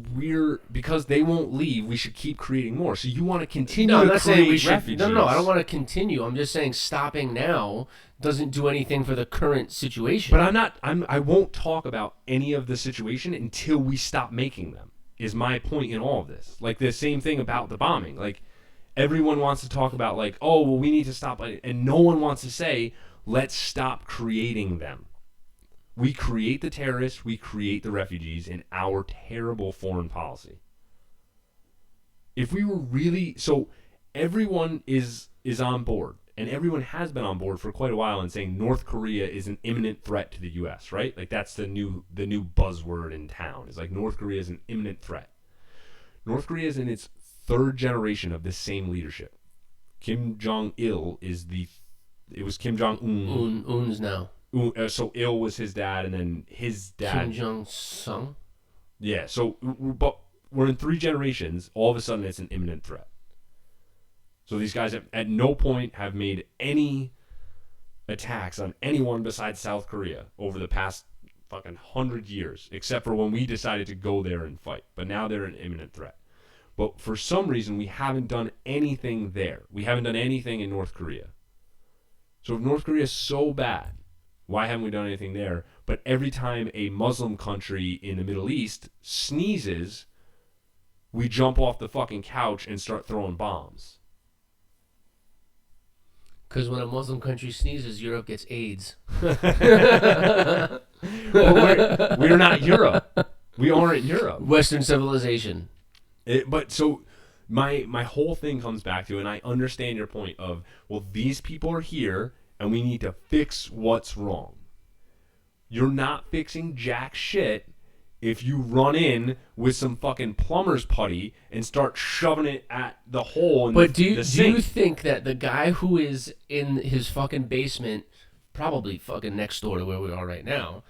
they won't leave, we should keep creating more. So you want to continue No, I'm to not create saying we should. refugees. No, I don't want to continue. I'm just saying stopping now doesn't do anything for the current situation. But I won't talk about any of the situation until we stop making them. Is my point in all of this. Like the same thing about the bombing. Like everyone wants to talk about like, oh, well, we need to stop, and no one wants to say, let's stop creating them. We create the terrorists, we create the refugees in our terrible foreign policy. If we were really everyone is on board. And everyone has been on board for quite a while and saying North Korea is an imminent threat to the U.S., right? Like that's the new buzzword in town. It's like North Korea is an imminent threat. North Korea is in its third generation of this same leadership. Kim Jong-il it was Kim Jong-un. Un's now. So Il was his dad, and then his dad. Kim Jong-sung? Yeah, but we're in 3 generations. All of a sudden, it's an imminent threat. So these guys at no point have made any attacks on anyone besides South Korea over the past fucking 100 years, except for when we decided to go there and fight. But now they're an imminent threat. But for some reason, we haven't done anything there. We haven't done anything in North Korea. So if North Korea is so bad, why haven't we done anything there? But every time a Muslim country in the Middle East sneezes, we jump off the fucking couch and start throwing bombs. Because when a Muslim country sneezes, Europe gets AIDS. Well, we're not Europe. We aren't Europe. Western civilization. But so my whole thing comes back to, and I understand your point of, well, these people are here, and we need to fix what's wrong. You're not fixing jack shit if you run in with some fucking plumber's putty and start shoving it at the hole in But the do you sink. think that the guy who is in his fucking basement, probably fucking next door to where we are right now,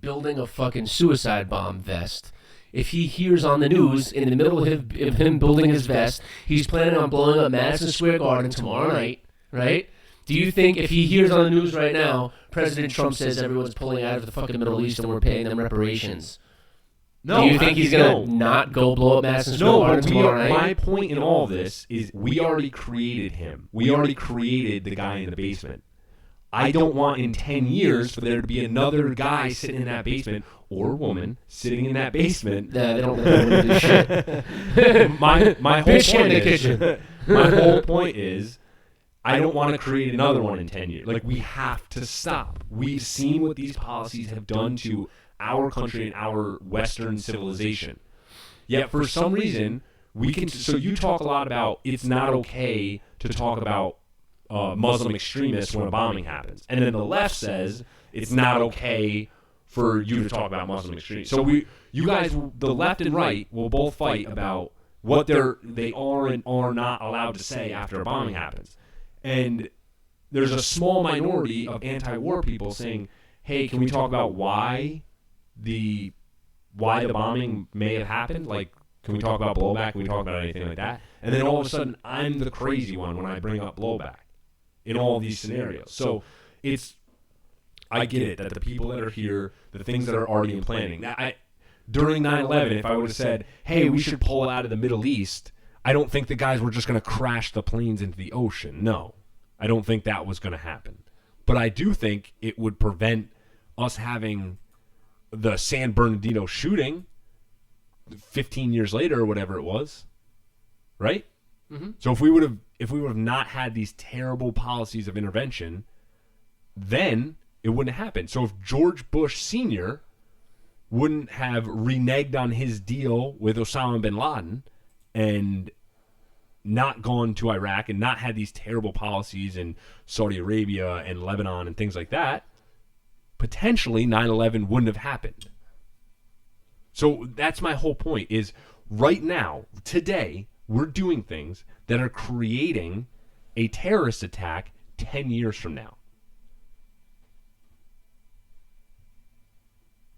building a fucking suicide bomb vest, if he hears on the news in the middle of him building his vest, he's planning on blowing up Madison Square Garden tomorrow night, right? Do you think if he hears on the news right now, President Trump says everyone's pulling out of the fucking Middle East and we're paying them reparations? No, Do you think he's going to not go blow up Madison Square No, Garden but tomorrow night? my point in all this is we already created him. We already created the guy in the basement. I don't want in 10 years for there to be another guy sitting in that basement or woman sitting in that basement. They don't do shit. My whole Bitch point in the is, kitchen. my whole point is, I don't want to create another one in 10 years. Like, we have to stop. We've seen what these policies have done to our country and our Western civilization. Yet, for some reason, we can. So you talk a lot about it's not okay to talk about Muslim extremists when a bombing happens, and then the left says it's not okay for you to talk about Muslim extremists. So you guys, the left and right, will both fight about what they are and are not allowed to say after a bombing happens. And there's a small minority of anti-war people saying, "Hey, can we talk about why the bombing may have happened? Like, can we talk about blowback? Can we talk about anything like that?" And then all of a sudden, I'm the crazy one when I bring up blowback in all these scenarios. So I get it that the people that are here, the things that are already in planning. During 9/11, if I would have said, "Hey, we should pull out of the Middle East," I don't think the guys were just going to crash the planes into the ocean. No, I don't think that was going to happen. But I do think it would prevent us having the San Bernardino shooting 15 years later or whatever it was, right? Mm-hmm. So if we would have not had these terrible policies of intervention, then it wouldn't have happened. So if George Bush Sr. wouldn't have reneged on his deal with Osama bin Laden and not gone to Iraq and not had these terrible policies in Saudi Arabia and Lebanon and things like that, potentially 9/11 wouldn't have happened. So that's my whole point is right now, today, we're doing things that are creating a terrorist attack 10 years from now.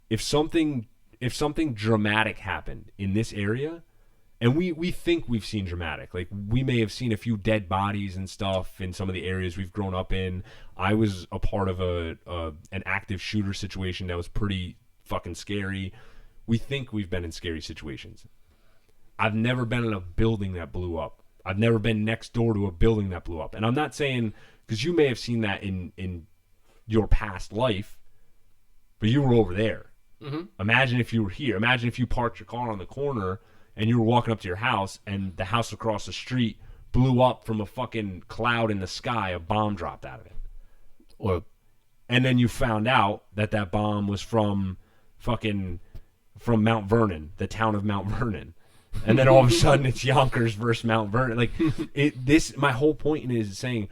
If something dramatic happened in this area, and we think we've seen dramatic, like we may have seen a few dead bodies and stuff in some of the areas we've grown up in. I was a part of an active shooter situation that was pretty fucking scary. We think we've been in scary situations. I've never been in a building that blew up. I've never been next door to a building that blew up. And I'm not saying, because you may have seen that in your past life, but you were over there. Mm-hmm. Imagine if you were here. Imagine if you parked your car on the corner and you were walking up to your house and the house across the street blew up from a fucking cloud in the sky, a bomb dropped out of it. And then you found out that bomb was from Mount Vernon, the town of Mount Vernon. And then all of a sudden it's Yonkers versus Mount Vernon. Like my whole point is saying,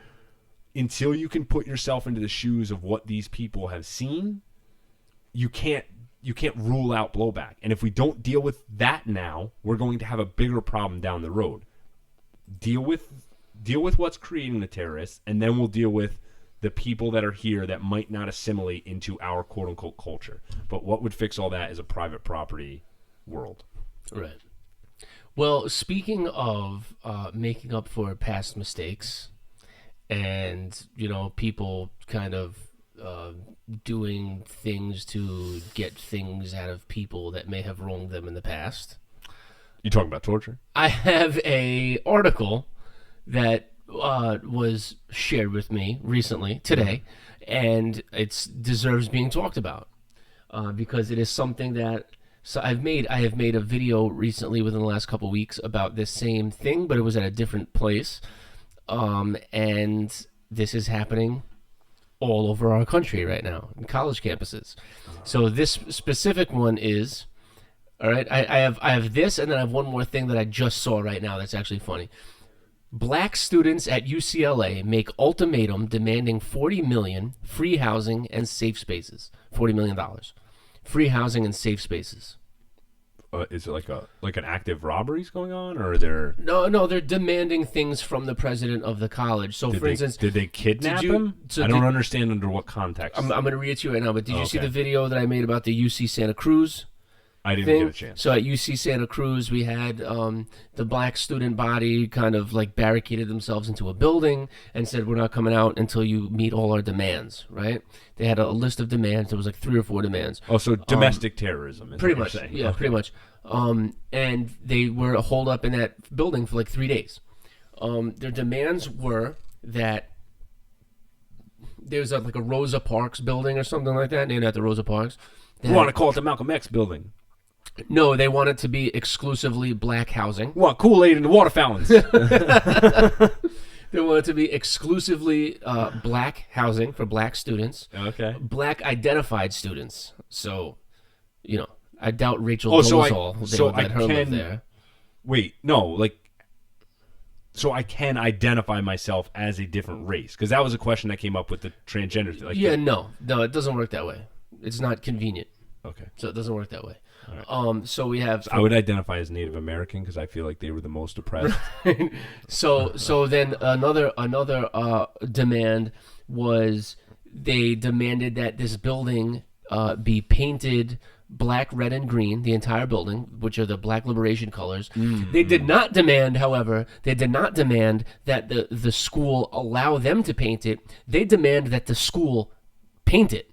until you can put yourself into the shoes of what these people have seen, you can't rule out blowback. And if we don't deal with that now, we're going to have a bigger problem down the road. Deal with what's creating the terrorists, and then we'll deal with the people that are here that might not assimilate into our quote-unquote culture. But what would fix all that is a private property world. Right. Well, speaking of making up for past mistakes and, people kind of doing things to get things out of people that may have wronged them in the past. You talking about torture? I have a article that was shared with me recently today, and it deserves being talked about because it is something that I have made a video recently within the last couple weeks about this same thing, but it was at a different place, and this is happening all over our country right now in college campuses. So this specific one is, all right, I have this, and then I have one more thing that I just saw right now that's actually funny. Black students at UCLA make ultimatum demanding $40 million free housing and safe spaces. $40 million. Free housing and safe spaces. Is it like an active robberies going on, or are there? No, they're demanding things from the president of the college. So, for instance, did they kidnap him? I don't understand under what context. I'm going to read it to you right now. But did you see the video that I made about the UC Santa Cruz? I didn't get a chance. So at UC Santa Cruz, we had the black student body kind of like barricaded themselves into a building and said, "We're not coming out until you meet all our demands." Right? They had a list of demands. There was like 3 or 4 demands. Oh, so domestic terrorism. Is pretty much. Yeah, pretty much. And they were holed up in that building for like 3 days. Their demands were that there's like a Rosa Parks building or something like that, named after Rosa Parks. We want to call it the Malcolm X building. No, they want it to be exclusively black housing. We want Kool-Aid in the water fountains. They want it to be exclusively black housing for black students. Okay. Black identified students. So, I doubt Rachel Dolezal would let her live there. Wait, no, like, so I can identify myself as a different race? Because that was a question that came up with the transgender thing. Like no, it doesn't work that way. It's not convenient. Okay. So it doesn't work that way. Right. So we have. I would identify as Native American because I feel like they were the most oppressed. So then another demand was they demanded that this building be painted black, red, and green, the entire building, which are the Black Liberation colors. Mm-hmm. They did not demand, however, that the school allow them to paint it. They demand that the school paint it,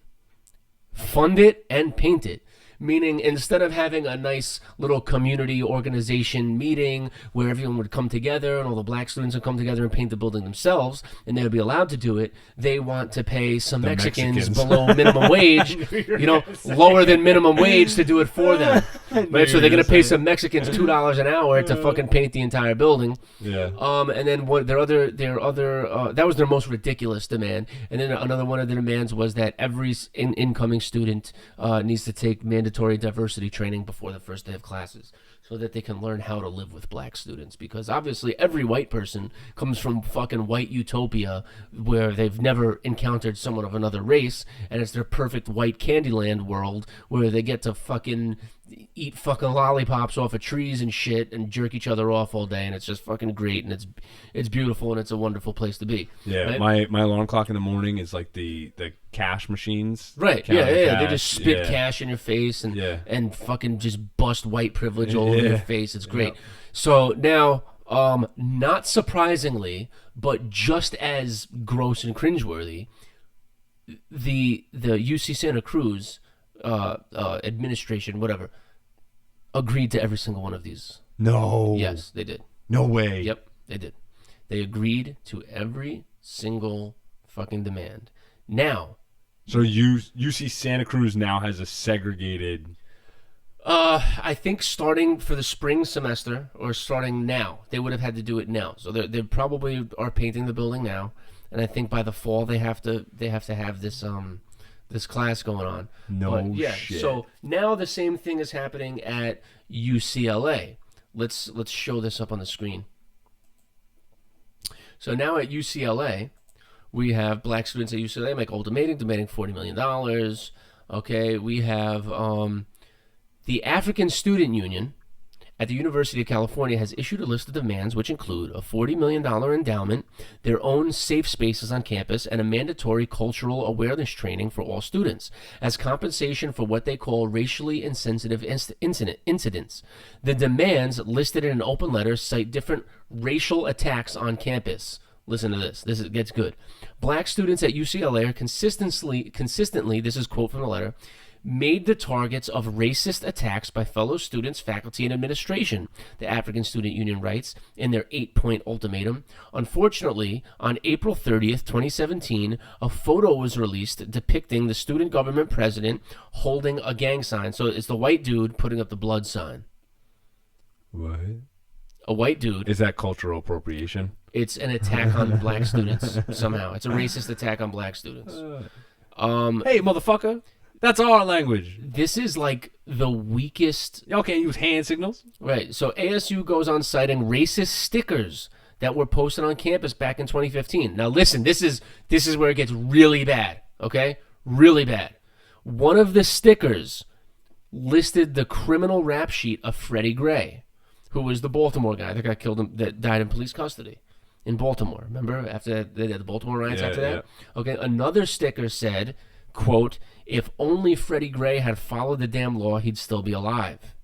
fund it, and paint it. Meaning, instead of having a nice little community organization meeting where everyone would come together and all the black students would come together and paint the building themselves, and they would be allowed to do it, they want to pay some Mexicans below minimum wage, lower than minimum wage to do it for them. Right? So they're going to pay some Mexicans $2 an hour to fucking paint the entire building. Yeah. And then their other that was their most ridiculous demand. And then another one of the demands was that every incoming student needs to take mandatory diversity training before the first day of classes so that they can learn how to live with black students, because obviously every white person comes from fucking white utopia where they've never encountered someone of another race, and it's their perfect white Candyland world where they get to fucking eat fucking lollipops off of trees and shit and jerk each other off all day, and it's just fucking great, and it's beautiful, and it's a wonderful place to be. Yeah, right? my alarm clock in the morning is like the cash machines. Right, yeah. They just spit cash in your face and fucking just bust white privilege all over your face. It's great. Yeah. So now, not surprisingly, but just as gross and cringeworthy, the UC Santa Cruz administration, whatever, agreed to every single one of these. No. Yes, they did. No way. Yep, they did. They agreed to every single fucking demand. Now. So UC Santa Cruz now has a segregated. I think starting for the spring semester or starting now, they would have had to do it now. So they probably are painting the building now, and I think by the fall they have to have this class going on. Shit. So now the same thing is happening at UCLA. Let's show this up on the screen. So now at UCLA, we have black students at UCLA make ultimatum demanding $40 million. Okay, we have the African Student Union at the University of California has issued a list of demands which include a $40 million endowment, their own safe spaces on campus, and a mandatory cultural awareness training for all students as compensation for what they call racially insensitive incidents. The demands listed in an open letter cite different racial attacks on campus. Listen to this. It gets good. Black students at UCLA are consistently, this is a quote from the letter, made the targets of racist attacks by fellow students, faculty, and administration, the African Student Union writes in their 8-point ultimatum. Unfortunately, on April 30th, 2017, a photo was released depicting the student government president holding a gang sign. So it's the white dude putting up the blood sign. What? A white dude. Is that cultural appropriation? It's an attack on black students somehow. It's a racist attack on black students. Hey, motherfucker. That's our language. This is like the weakest. Y'all can't use hand signals. Right. So ASU goes on citing racist stickers that were posted on campus back in 2015. Now listen, this is where it gets really bad. Okay, really bad. One of the stickers listed the criminal rap sheet of Freddie Gray, who was the Baltimore guy that got killed, that died in police custody in Baltimore. Remember after they had the Baltimore riots after that? Yeah. Okay. Another sticker said, quote, "If only Freddie Gray had followed the damn law, he'd still be alive."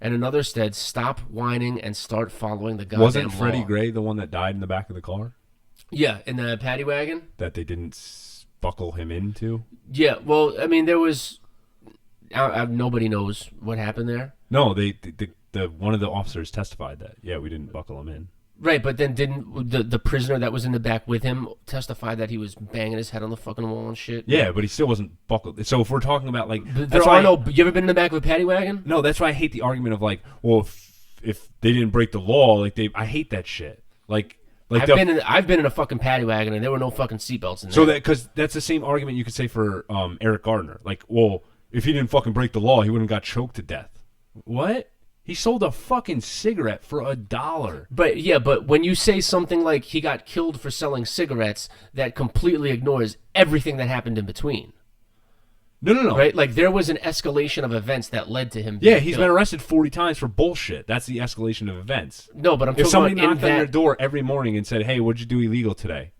And another said, "Stop whining and start following the goddamn law." Wasn't Freddie Gray the one that died in the back of the car? Yeah, in the paddy wagon. That they didn't buckle him into? Yeah, well, I mean, there was... nobody knows what happened there. No, the one of the officers testified that, we didn't buckle him in. Right, but then didn't the prisoner that was in the back with him testify that he was banging his head on the fucking wall and shit? Yeah, but he still wasn't buckled. So if we're talking about like, There are no. You ever been in the back of a paddy wagon? No, that's why I hate the argument of like, well, if they didn't break the law, like I hate that shit. Like I've been in a fucking paddy wagon and there were no fucking seatbelts in there. So because that's the same argument you could say for Eric Gardner. Like, well, if he didn't fucking break the law, he wouldn't have got choked to death. What? He sold a fucking cigarette for $1. But when you say something like he got killed for selling cigarettes, that completely ignores everything that happened in between. No. Right? Like, there was an escalation of events that led to him being Yeah, he's killed. been arrested 40 times for bullshit. That's the escalation of events. No, but I'm talking if somebody about knocked on your door every morning and said, "Hey, what'd you do illegal today?"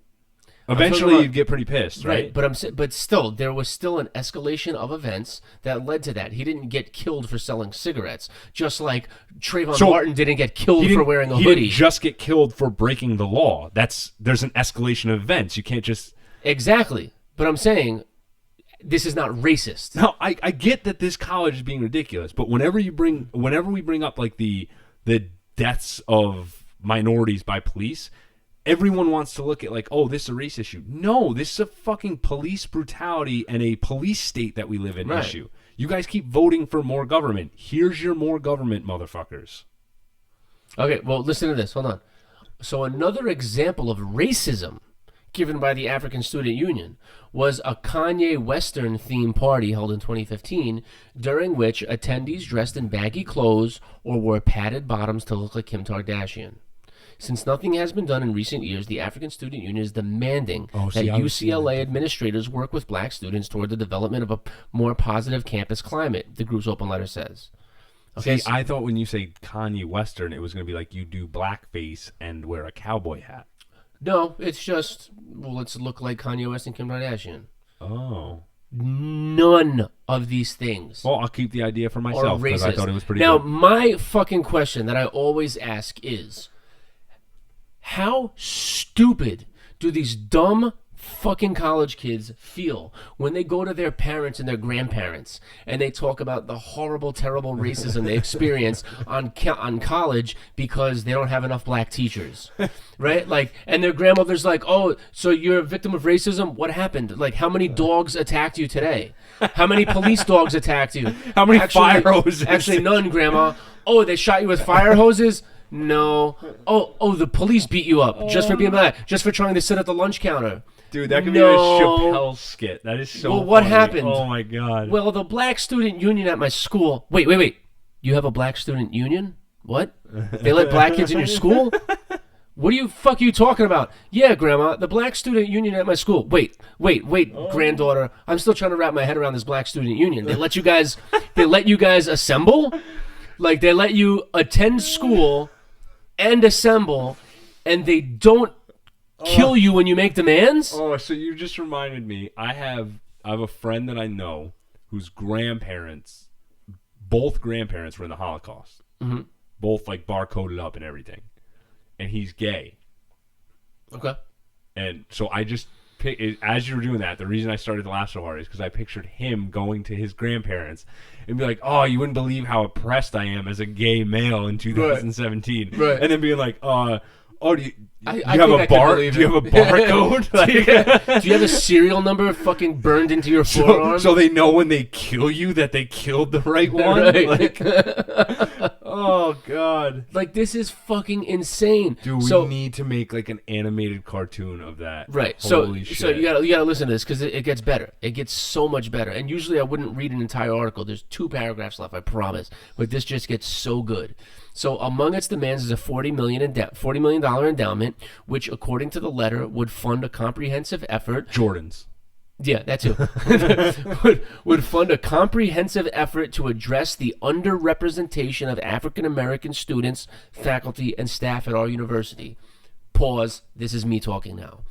Eventually, you'd get pretty pissed, right? But still, there was still an escalation of events that led to that. He didn't get killed for selling cigarettes, just like Trayvon Martin didn't get killed for wearing a hoodie. He didn't just get killed for breaking the law. There's an escalation of events. You can't just exactly. But I'm saying this is not racist. No, I get that this college is being ridiculous, but whenever we bring up like the deaths of minorities by police, everyone wants to look at like, oh, this is a race issue. No, this is a fucking police brutality and a police state that we live in issue. You guys keep voting for more government. Here's your more government, motherfuckers. Okay, well, listen to this. Hold on. So another example of racism given by the African Student Union was a Kanye Western themed party held in 2015, during which attendees dressed in baggy clothes or wore padded bottoms to look like Kim Kardashian. Since nothing has been done in recent years, the African Student Union is demanding that UCLA administrators work with black students toward the development of a more positive campus climate, the group's open letter says. Okay, see, I thought when you say Kanye Western, it was going to be like you do blackface and wear a cowboy hat. No, it's just, well, let's look like Kanye West and Kim Kardashian. Oh. None of these things. Well, I'll keep the idea for myself because I thought it was pretty good. Now, good. my fucking question that I always ask is, how stupid do these dumb fucking college kids feel when they go to their parents and their grandparents and they talk about the horrible, terrible racism they experience on college because they don't have enough black teachers, right? Like, and their grandmother's like, "Oh, so you're a victim of racism? What happened? Like, how many dogs attacked you today? How many police dogs attacked you? How many fire hoses? Actually, none, Grandma. Oh, they shot you with fire hoses." No. Oh, the police beat you up just for being black, just for trying to sit at the lunch counter. Dude, that could be a Chappelle skit. That is so Well, what funny. happened? Oh, my God. Well, the black student union at my school... Wait. You have a black student union? What? They let black kids in your school? What are you talking about? Yeah, Grandma, the black student union at my school. Wait, granddaughter. I'm still trying to wrap my head around this black student union. They let you guys assemble? Like, they let you attend school and assemble, and they don't kill you when you make demands? Oh, so you just reminded me. I have a friend that I know whose both grandparents were in the Holocaust. Mm-hmm. Both like barcoded up and everything. And he's gay. Okay. And so I just, as you were doing that, the reason I started to laugh so hard is because I pictured him going to his grandparents and be like, "Oh, you wouldn't believe how oppressed I am as a gay male in 2017." Right. And then being like, "Oh, do you I have think a bar? Do you have a barcode? Do you have a serial number fucking burned into your forearm? So they know when they kill you that they killed the right one?" Right. Like, oh God, like, this is fucking insane. dude. We need to make like an animated cartoon of that. Right. Holy So shit. you gotta listen to this because it gets better. It gets so much better. And usually I wouldn't read an entire article. There's 2 paragraphs left, I promise. But this just gets so good. So among its demands is a $40 million endowment, which, according to the letter, would fund a comprehensive effort. Jordans. Yeah, that too. would fund a comprehensive effort to address the underrepresentation of African American students, faculty, and staff at our university. Pause. This is me talking now.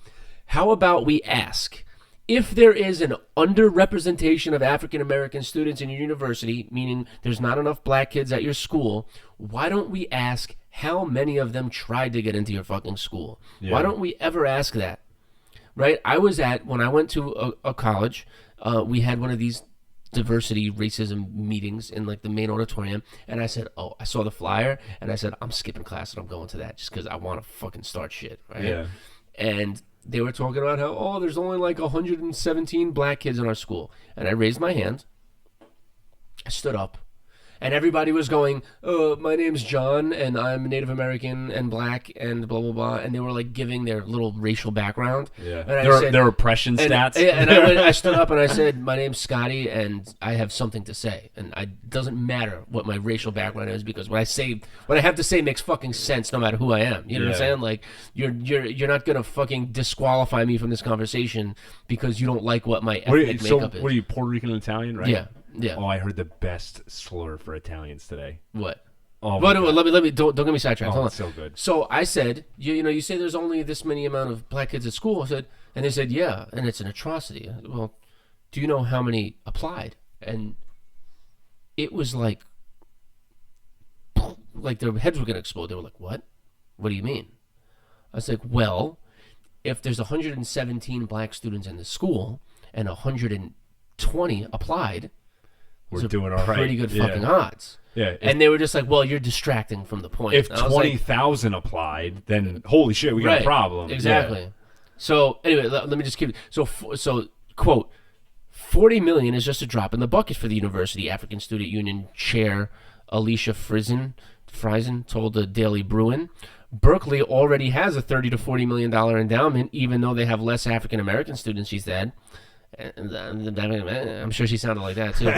How about we ask, if there is an underrepresentation of African American students in your university, meaning there's not enough black kids at your school, why don't we ask how many of them tried to get into your fucking school? Yeah. Why don't we ever ask that? Right? When I went to a college, we had one of these diversity, racism meetings in like the main auditorium, and I said, "Oh, I saw the flyer," and I said, "I'm skipping class and I'm going to that just because I want to fucking start shit." Right? Yeah. And they were talking about how, there's only like 117 black kids in our school, and I raised my hand. I stood up. And everybody was going, my name's John, and I'm Native American and black, and blah, blah, blah. And they were, like, giving their little racial background. Yeah. And their oppression stats. And I stood up and I said, my name's Scotty, and I have something to say. And it doesn't matter what my racial background is, because what I have to say makes fucking sense no matter who I am. You know what I'm saying? Like, you're not going to fucking disqualify me from this conversation because you don't like what my ethnic makeup is. What are you, Puerto Rican and Italian, right? Yeah. Yeah. Oh, I heard the best slur for Italians today. What? Oh, but let me don't get me sidetracked. Hold on. It's so good. So I said, you say there's only this many amount of black kids at school. I said, and they said, yeah, and it's an atrocity. Well, do you know how many applied? And it was like their heads were gonna explode. They were like, what? What do you mean? I was like, well, if there's 117 black students in the school and 120 applied. We're doing all right. Pretty good fucking odds. Yeah. And they were just like, well, you're distracting from the point. If 20,000 applied, then holy shit, we got a problem. Exactly. Yeah. So anyway, let me just keep. So quote, 40 million is just a drop in the bucket for the University. African Student Union Chair Alicia Friesen told the Daily Bruin. Berkeley already has a $30 to $40 million endowment, even though they have less African American students, she said. I'm sure she sounded like that too.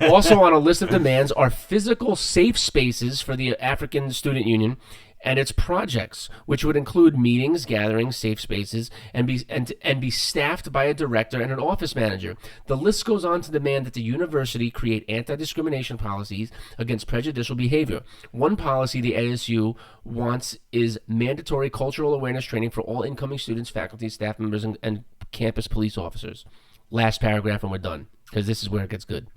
Also on a list of demands are physical safe spaces for the African Student Union and its projects, which would include meetings, gatherings, safe spaces, and be staffed by a director and an office manager. The list goes on to demand that the university create anti-discrimination policies against prejudicial behavior. One policy the ASU wants is mandatory cultural awareness training for all incoming students, faculty, staff members, and campus police officers. Last paragraph and we're done, because this is where it gets good.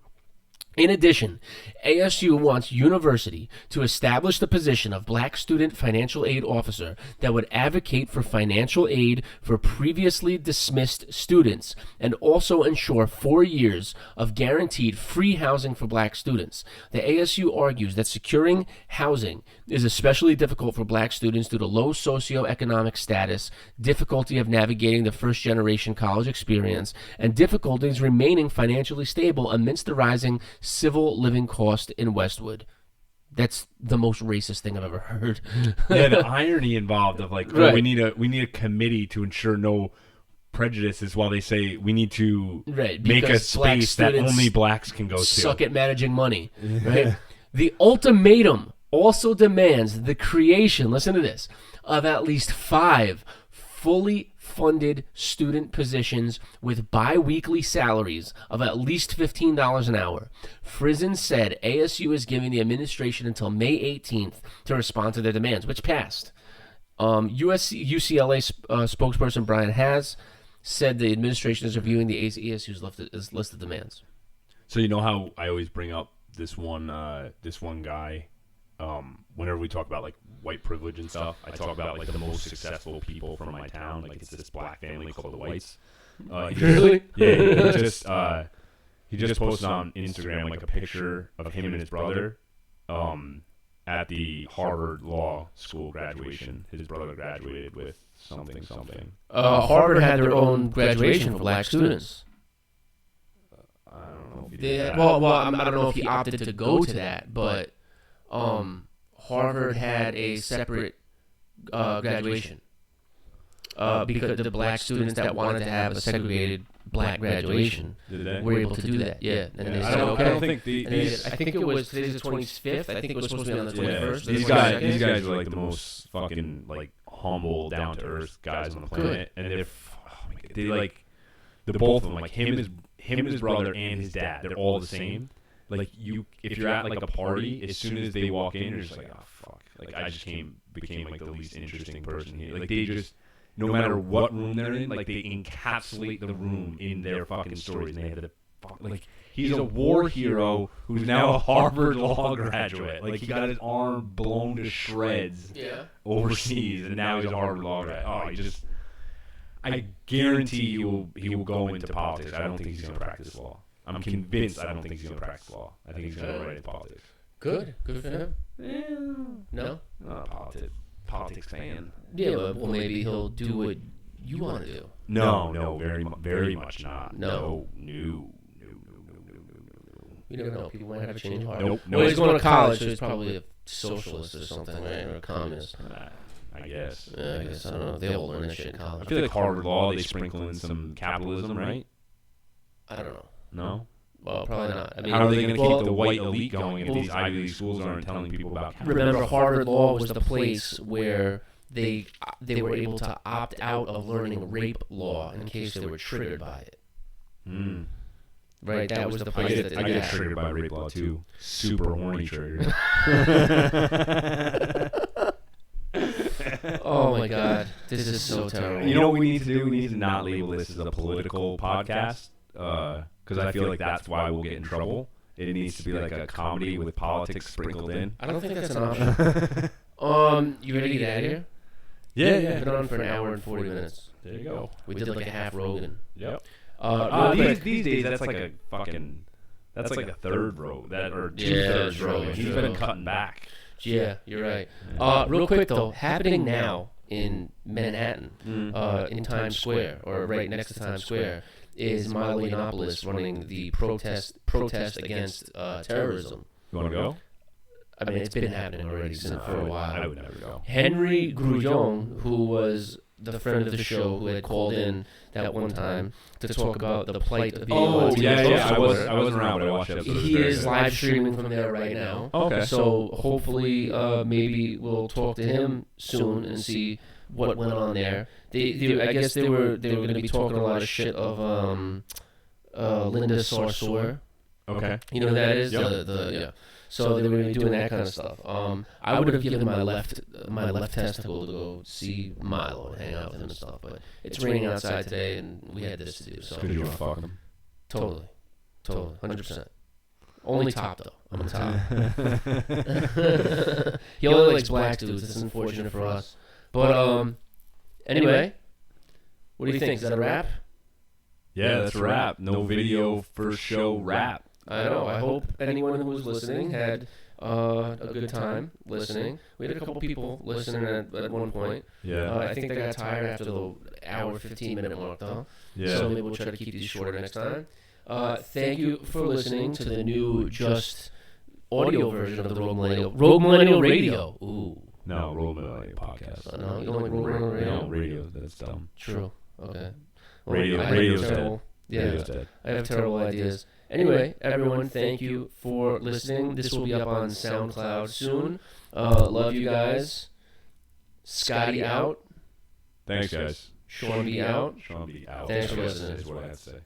In addition, ASU wants university to establish the position of Black Student Financial Aid Officer that would advocate for financial aid for previously dismissed students and also ensure 4 years of guaranteed free housing for Black students. The ASU argues that securing housing is especially difficult for Black students due to low socioeconomic status, difficulty of navigating the first-generation college experience, and difficulties remaining financially stable amidst the rising civil living cost in Westwood. That's the most racist thing I've ever heard. Yeah, the irony involved of like, right. we need a committee to ensure no prejudices, while they say we need to make a space that only blacks can go to. Suck at managing money, right? The ultimatum also demands the creation, listen to this, of at least 5 fully funded student positions with bi-weekly salaries of at least $15 an hour. Friesen said ASU is giving the administration until May 18th to respond to their demands, which passed. UCLA spokesperson Brian Haas said the administration is reviewing the ASU's list of demands. So you know how I always bring up this one guy whenever we talk about like white privilege and stuff, I talk about like the most successful people from my town. Like it's this black family called the Whites. Really? Yeah. He just posted on Instagram like a picture of him and his brother at the Harvard Law School graduation. His brother graduated with something. Harvard had their own graduation for black students. I don't know if he did did that. Well, I don't know if he opted to go to that, but Harvard had a separate graduation because the black students that wanted to have a segregated black graduation were able to do that. Yeah, and they said, okay. I don't think I think it was today's the 25th. I think it was supposed to be on the 21st. These guys are like the most fucking like humble, down to earth guys on the planet, and they like the both of them, like him and his brother and his dad. They're all the same. Like if you're at like a party, as soon as they walk in, you're just like, oh fuck! Like I just became like the least interesting person here. Like they just, no matter what room they're in, like they encapsulate the room in their fucking stories. And they have to, like he's a war hero who's now a Harvard Law graduate. Like he got his arm blown to shreds overseas, and now he's a Harvard Law grad. Oh, I guarantee he will go into politics. I don't think he's going to practice law. I'm convinced I don't think he's going to practice law. I think he's going to go right into politics. Good for him. No? Not a politics fan. Yeah, well, maybe he'll do what you want to do. No, very much not. No. No. You never know. People might have a change of heart. Nope. Well, he's going to college, so he's probably a socialist or something, right? Or a communist. I guess. Yeah, I guess. I don't know. They all learn that shit in I college. feel like Harvard Law, they sprinkle in some capitalism, right? I don't know. No? Well, probably not. I mean, how are they going to keep the white elite going if these Ivy League schools aren't telling people about capitalism? Remember, Harvard Law was the place where they were able to opt out of learning rape law in case they were triggered by it. Right, that was the place that did I get that. triggered by rape law too. Super horny triggered. Oh my God, this is so terrible. You know what we need to do? We need to not label this as a political podcast because I feel like that's why we'll get in trouble. It needs to be like a comedy with politics sprinkled in. I don't think that's an option. You ready to get out of here? Yeah. We've been on for an hour and 40 minutes. There you go. We did like a half Rogan. Yep. These days, that's like a fucking. That's like a third row, or two-thirds row. He's been cutting back. Yeah, you're right. Real quick though, happening now in Manhattan, in Times Square, or right next to Times Square, is Milo Yiannopoulos running the protest against terrorism. You want to go? I mean, it's been happening already for a while. I would never go. Henry Grullon, who was the friend of the show who had called in that one time to talk about the plight of being on TV. I wasn't around, but I watched it. He is live streaming from there right now. Okay. So hopefully, maybe we'll talk to him soon and see what went on there. I guess they were going to be talking a lot of shit of Linda Sarsour. Okay. You know who that is? Yep. Yeah. So they were doing that kind of stuff. I would have given my left testicle to go see Milo and hang out with him and stuff, but it's raining outside today and we had this to do. So Could you want to fuck him? Totally, 100%. Only top though. I'm a top. He only likes black dudes. It's unfortunate for us. But anyway, what do you think? Is that a wrap? Yeah, that's a wrap. No video, first show wrap. I know. I hope anyone who was listening had a good time listening. We had a couple people listening at one point. Yeah. I think they got tired after the hour 15-minute mark though. Yeah. So maybe we'll try to keep these shorter next time. Thank you for listening to the new just audio version of the Rogue Millennial Radio. Ooh. No, Rogue Millennial podcast. No, you don't like Rogue Millennial Radio? No, radio. That's dumb. True. Okay. Radio's dead. Yeah, Radio's dead. I have terrible ideas. Anyway, everyone, thank you for listening. This will be up on SoundCloud soon. Love you guys. Scotty out. Thanks, guys. Sean B out. Sean B out. Thanks for listening. Is what I have to say.